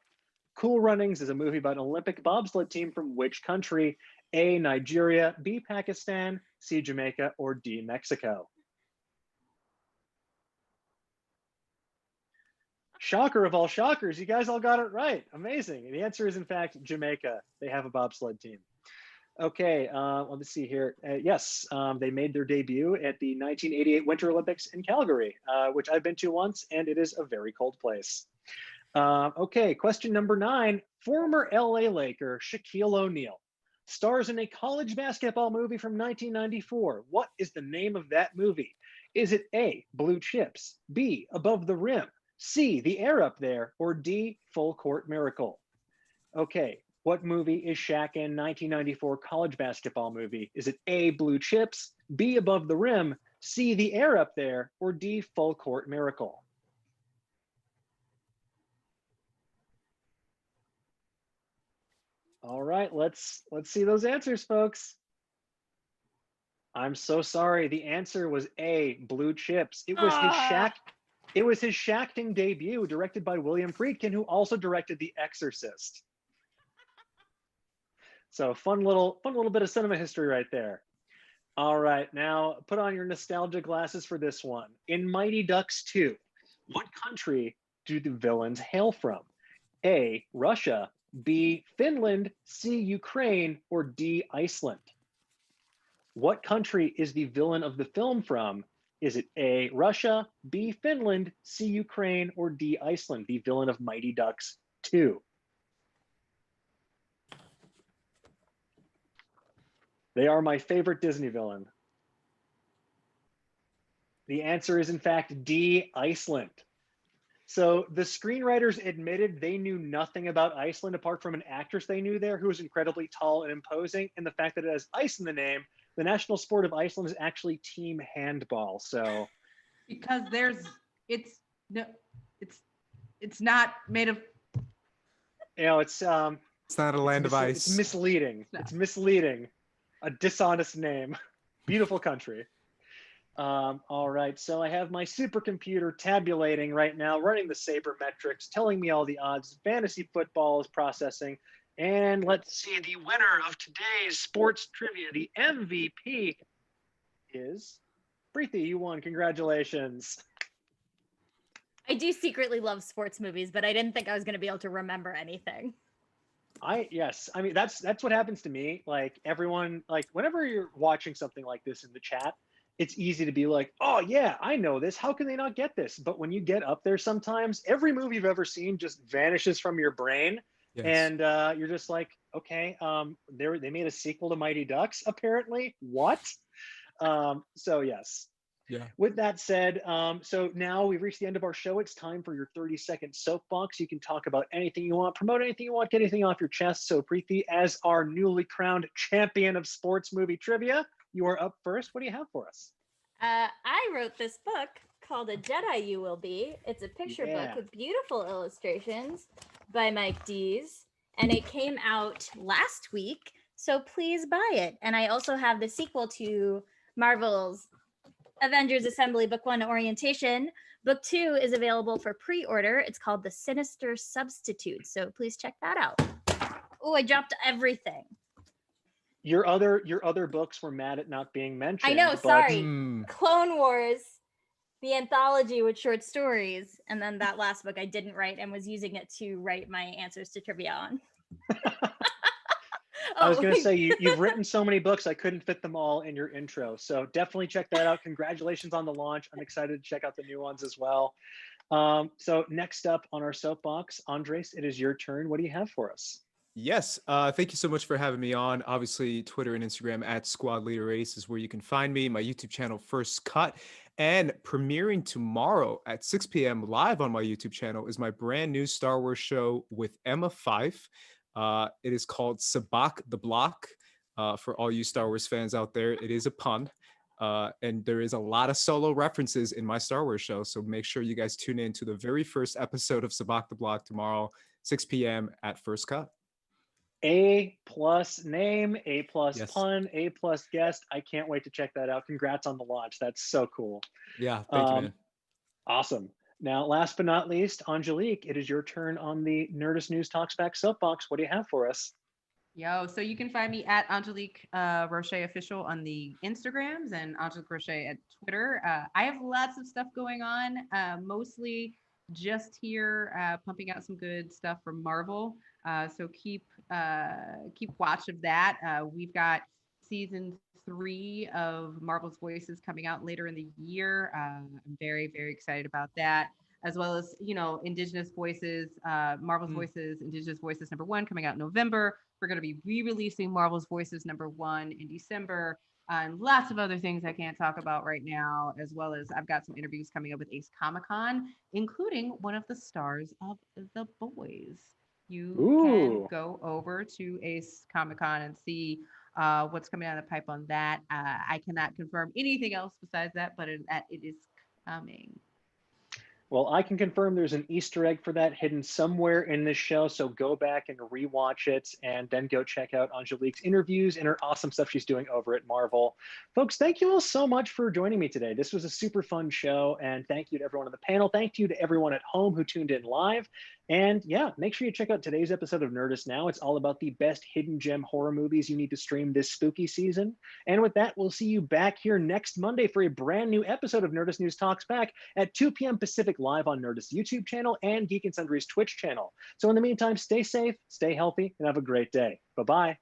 Cool Runnings is a movie about an Olympic bobsled team from which country? A, Nigeria, B, Pakistan, C, Jamaica, or D, Mexico? Shocker of all shockers, you guys all got it right. Amazing. The answer is, in fact, Jamaica. They have a bobsled team. Okay, let me see here. Yes, they made their debut at the 1988 Winter Olympics in Calgary, which I've been to once, and it is a very cold place. Okay, question number 9. Former LA Laker Shaquille O'Neal stars in a college basketball movie from 1994. What is the name of that movie? Is it A, Blue Chips, B, Above the Rim, C, The Air Up There, or D, Full Court Miracle? Okay, what movie is Shaq in 1994 college basketball movie? Is it A, Blue Chips, B, Above the Rim, C, The Air Up There, or D, Full Court Miracle? All right, let's see those answers, folks. I'm so sorry. The answer was A, Blue Chips. It was his Shaq. It was his Shaqting debut, directed by William Friedkin, who also directed The Exorcist. So fun little bit of cinema history right there. All right, now put on your nostalgia glasses for this one. In Mighty Ducks 2, what country do the villains hail from? A, Russia, B, Finland, C, Ukraine, or D, Iceland? What country is the villain of the film from? Is it A, Russia, B, Finland, C, Ukraine, or D, Iceland, the villain of Mighty Ducks 2? They are my favorite Disney villain. The answer is, in fact, D, Iceland. So the screenwriters admitted they knew nothing about Iceland apart from an actress they knew there who was incredibly tall and imposing, and the fact that it has ice in the name. The national sport of Iceland is actually team handball. So, because it's not made of. You know, it's not a land of ice. It's misleading. It's misleading. A dishonest name. Beautiful country. All right, so I have my supercomputer tabulating right now, running the sabermetrics, telling me all the odds. Fantasy football is processing. And let's see, the winner of today's sports trivia, the MVP, is Preeti. You won. Congratulations. I do secretly love sports movies, but I didn't think I was going to be able to remember anything. Yes. I mean, that's what happens to me. Like everyone, like whenever you're watching something like this in the chat, it's easy to be like, oh yeah, I know this. How can they not get this? But when you get up there, sometimes every movie you've ever seen just vanishes from your brain. Yes. And you're just like, okay, they made a sequel to Mighty Ducks, apparently. What? So yes. Yeah. With that said, so now we've reached the end of our show. It's time for your 30-second soapbox. You can talk about anything you want, promote anything you want, get anything off your chest. So Preeti, as our newly crowned champion of sports movie trivia, you are up first. What do you have for us? I wrote this book called A Jedi You Will Be. It's a picture book with beautiful illustrations by Mike Dees, and it came out last week, so please buy it. And I also have the sequel to Marvel's Avengers Assembly Book 1 Orientation. Book 2 is available for pre-order. It's called The Sinister Substitute, so please check that out. Oh, I dropped everything. Your other books were mad at not being mentioned. I know, but... sorry. Clone Wars, the anthology with short stories, and then that last book I didn't write and was using it to write my answers to trivia on. I was going to say, you've written so many books, I couldn't fit them all in your intro. So definitely check that out. Congratulations on the launch. I'm excited to check out the new ones as well. So next up on our soapbox, Andres, it is your turn. What do you have for us? Yes, thank you so much for having me on. Obviously, Twitter and Instagram at Squad Leader Ace is where you can find me. My YouTube channel, First Cut, and premiering tomorrow at 6 p.m. live on my YouTube channel is my brand new Star Wars show with Emma Fife. It is called Sabak the Block. For all you Star Wars fans out there, it is a pun. And there is a lot of solo references in my Star Wars show. So make sure you guys tune in to the very first episode of Sabak the Block tomorrow, 6 p.m. at First Cut. A+ name, A+ Yes. pun, A+ guest. I can't wait to check that out. Congrats on the launch. That's so cool. Yeah, thank you, man. Awesome. Now, last but not least, Angélique, it is your turn on the Nerdist News Talks Back soapbox. What do you have for us? Yo, so you can find me at Angélique Roché Official on the Instagrams and Angélique Roché at Twitter. I have lots of stuff going on, mostly just here pumping out some good stuff from Marvel. So keep watch of that. We've got season 3 of Marvel's Voices coming out later in the year. I'm very, very excited about that, as well as, Indigenous Voices, Marvel's Voices, Indigenous Voices #1 coming out in November. We're going to be re-releasing Marvel's Voices #1 in December. And lots of other things I can't talk about right now, as well as I've got some interviews coming up with Ace Comic-Con, including one of the stars of The Boys. You can go over to Ace Comic-Con and see what's coming out of the pipe on that. I cannot confirm anything else besides that, but it is coming. Well, I can confirm there's an Easter egg for that hidden somewhere in this show. So go back and rewatch it and then go check out Angélique's interviews and her awesome stuff she's doing over at Marvel. Folks, thank you all so much for joining me today. This was a super fun show. And thank you to everyone on the panel. Thank you to everyone at home who tuned in live. And yeah, make sure you check out today's episode of Nerdist Now. It's all about the best hidden gem horror movies you need to stream this spooky season. And with that, we'll see you back here next Monday for a brand new episode of Nerdist News Talks Back at 2 p.m. Pacific live on Nerdist's YouTube channel and Geek and Sundry's Twitch channel. So in the meantime, stay safe, stay healthy, and have a great day. Bye-bye.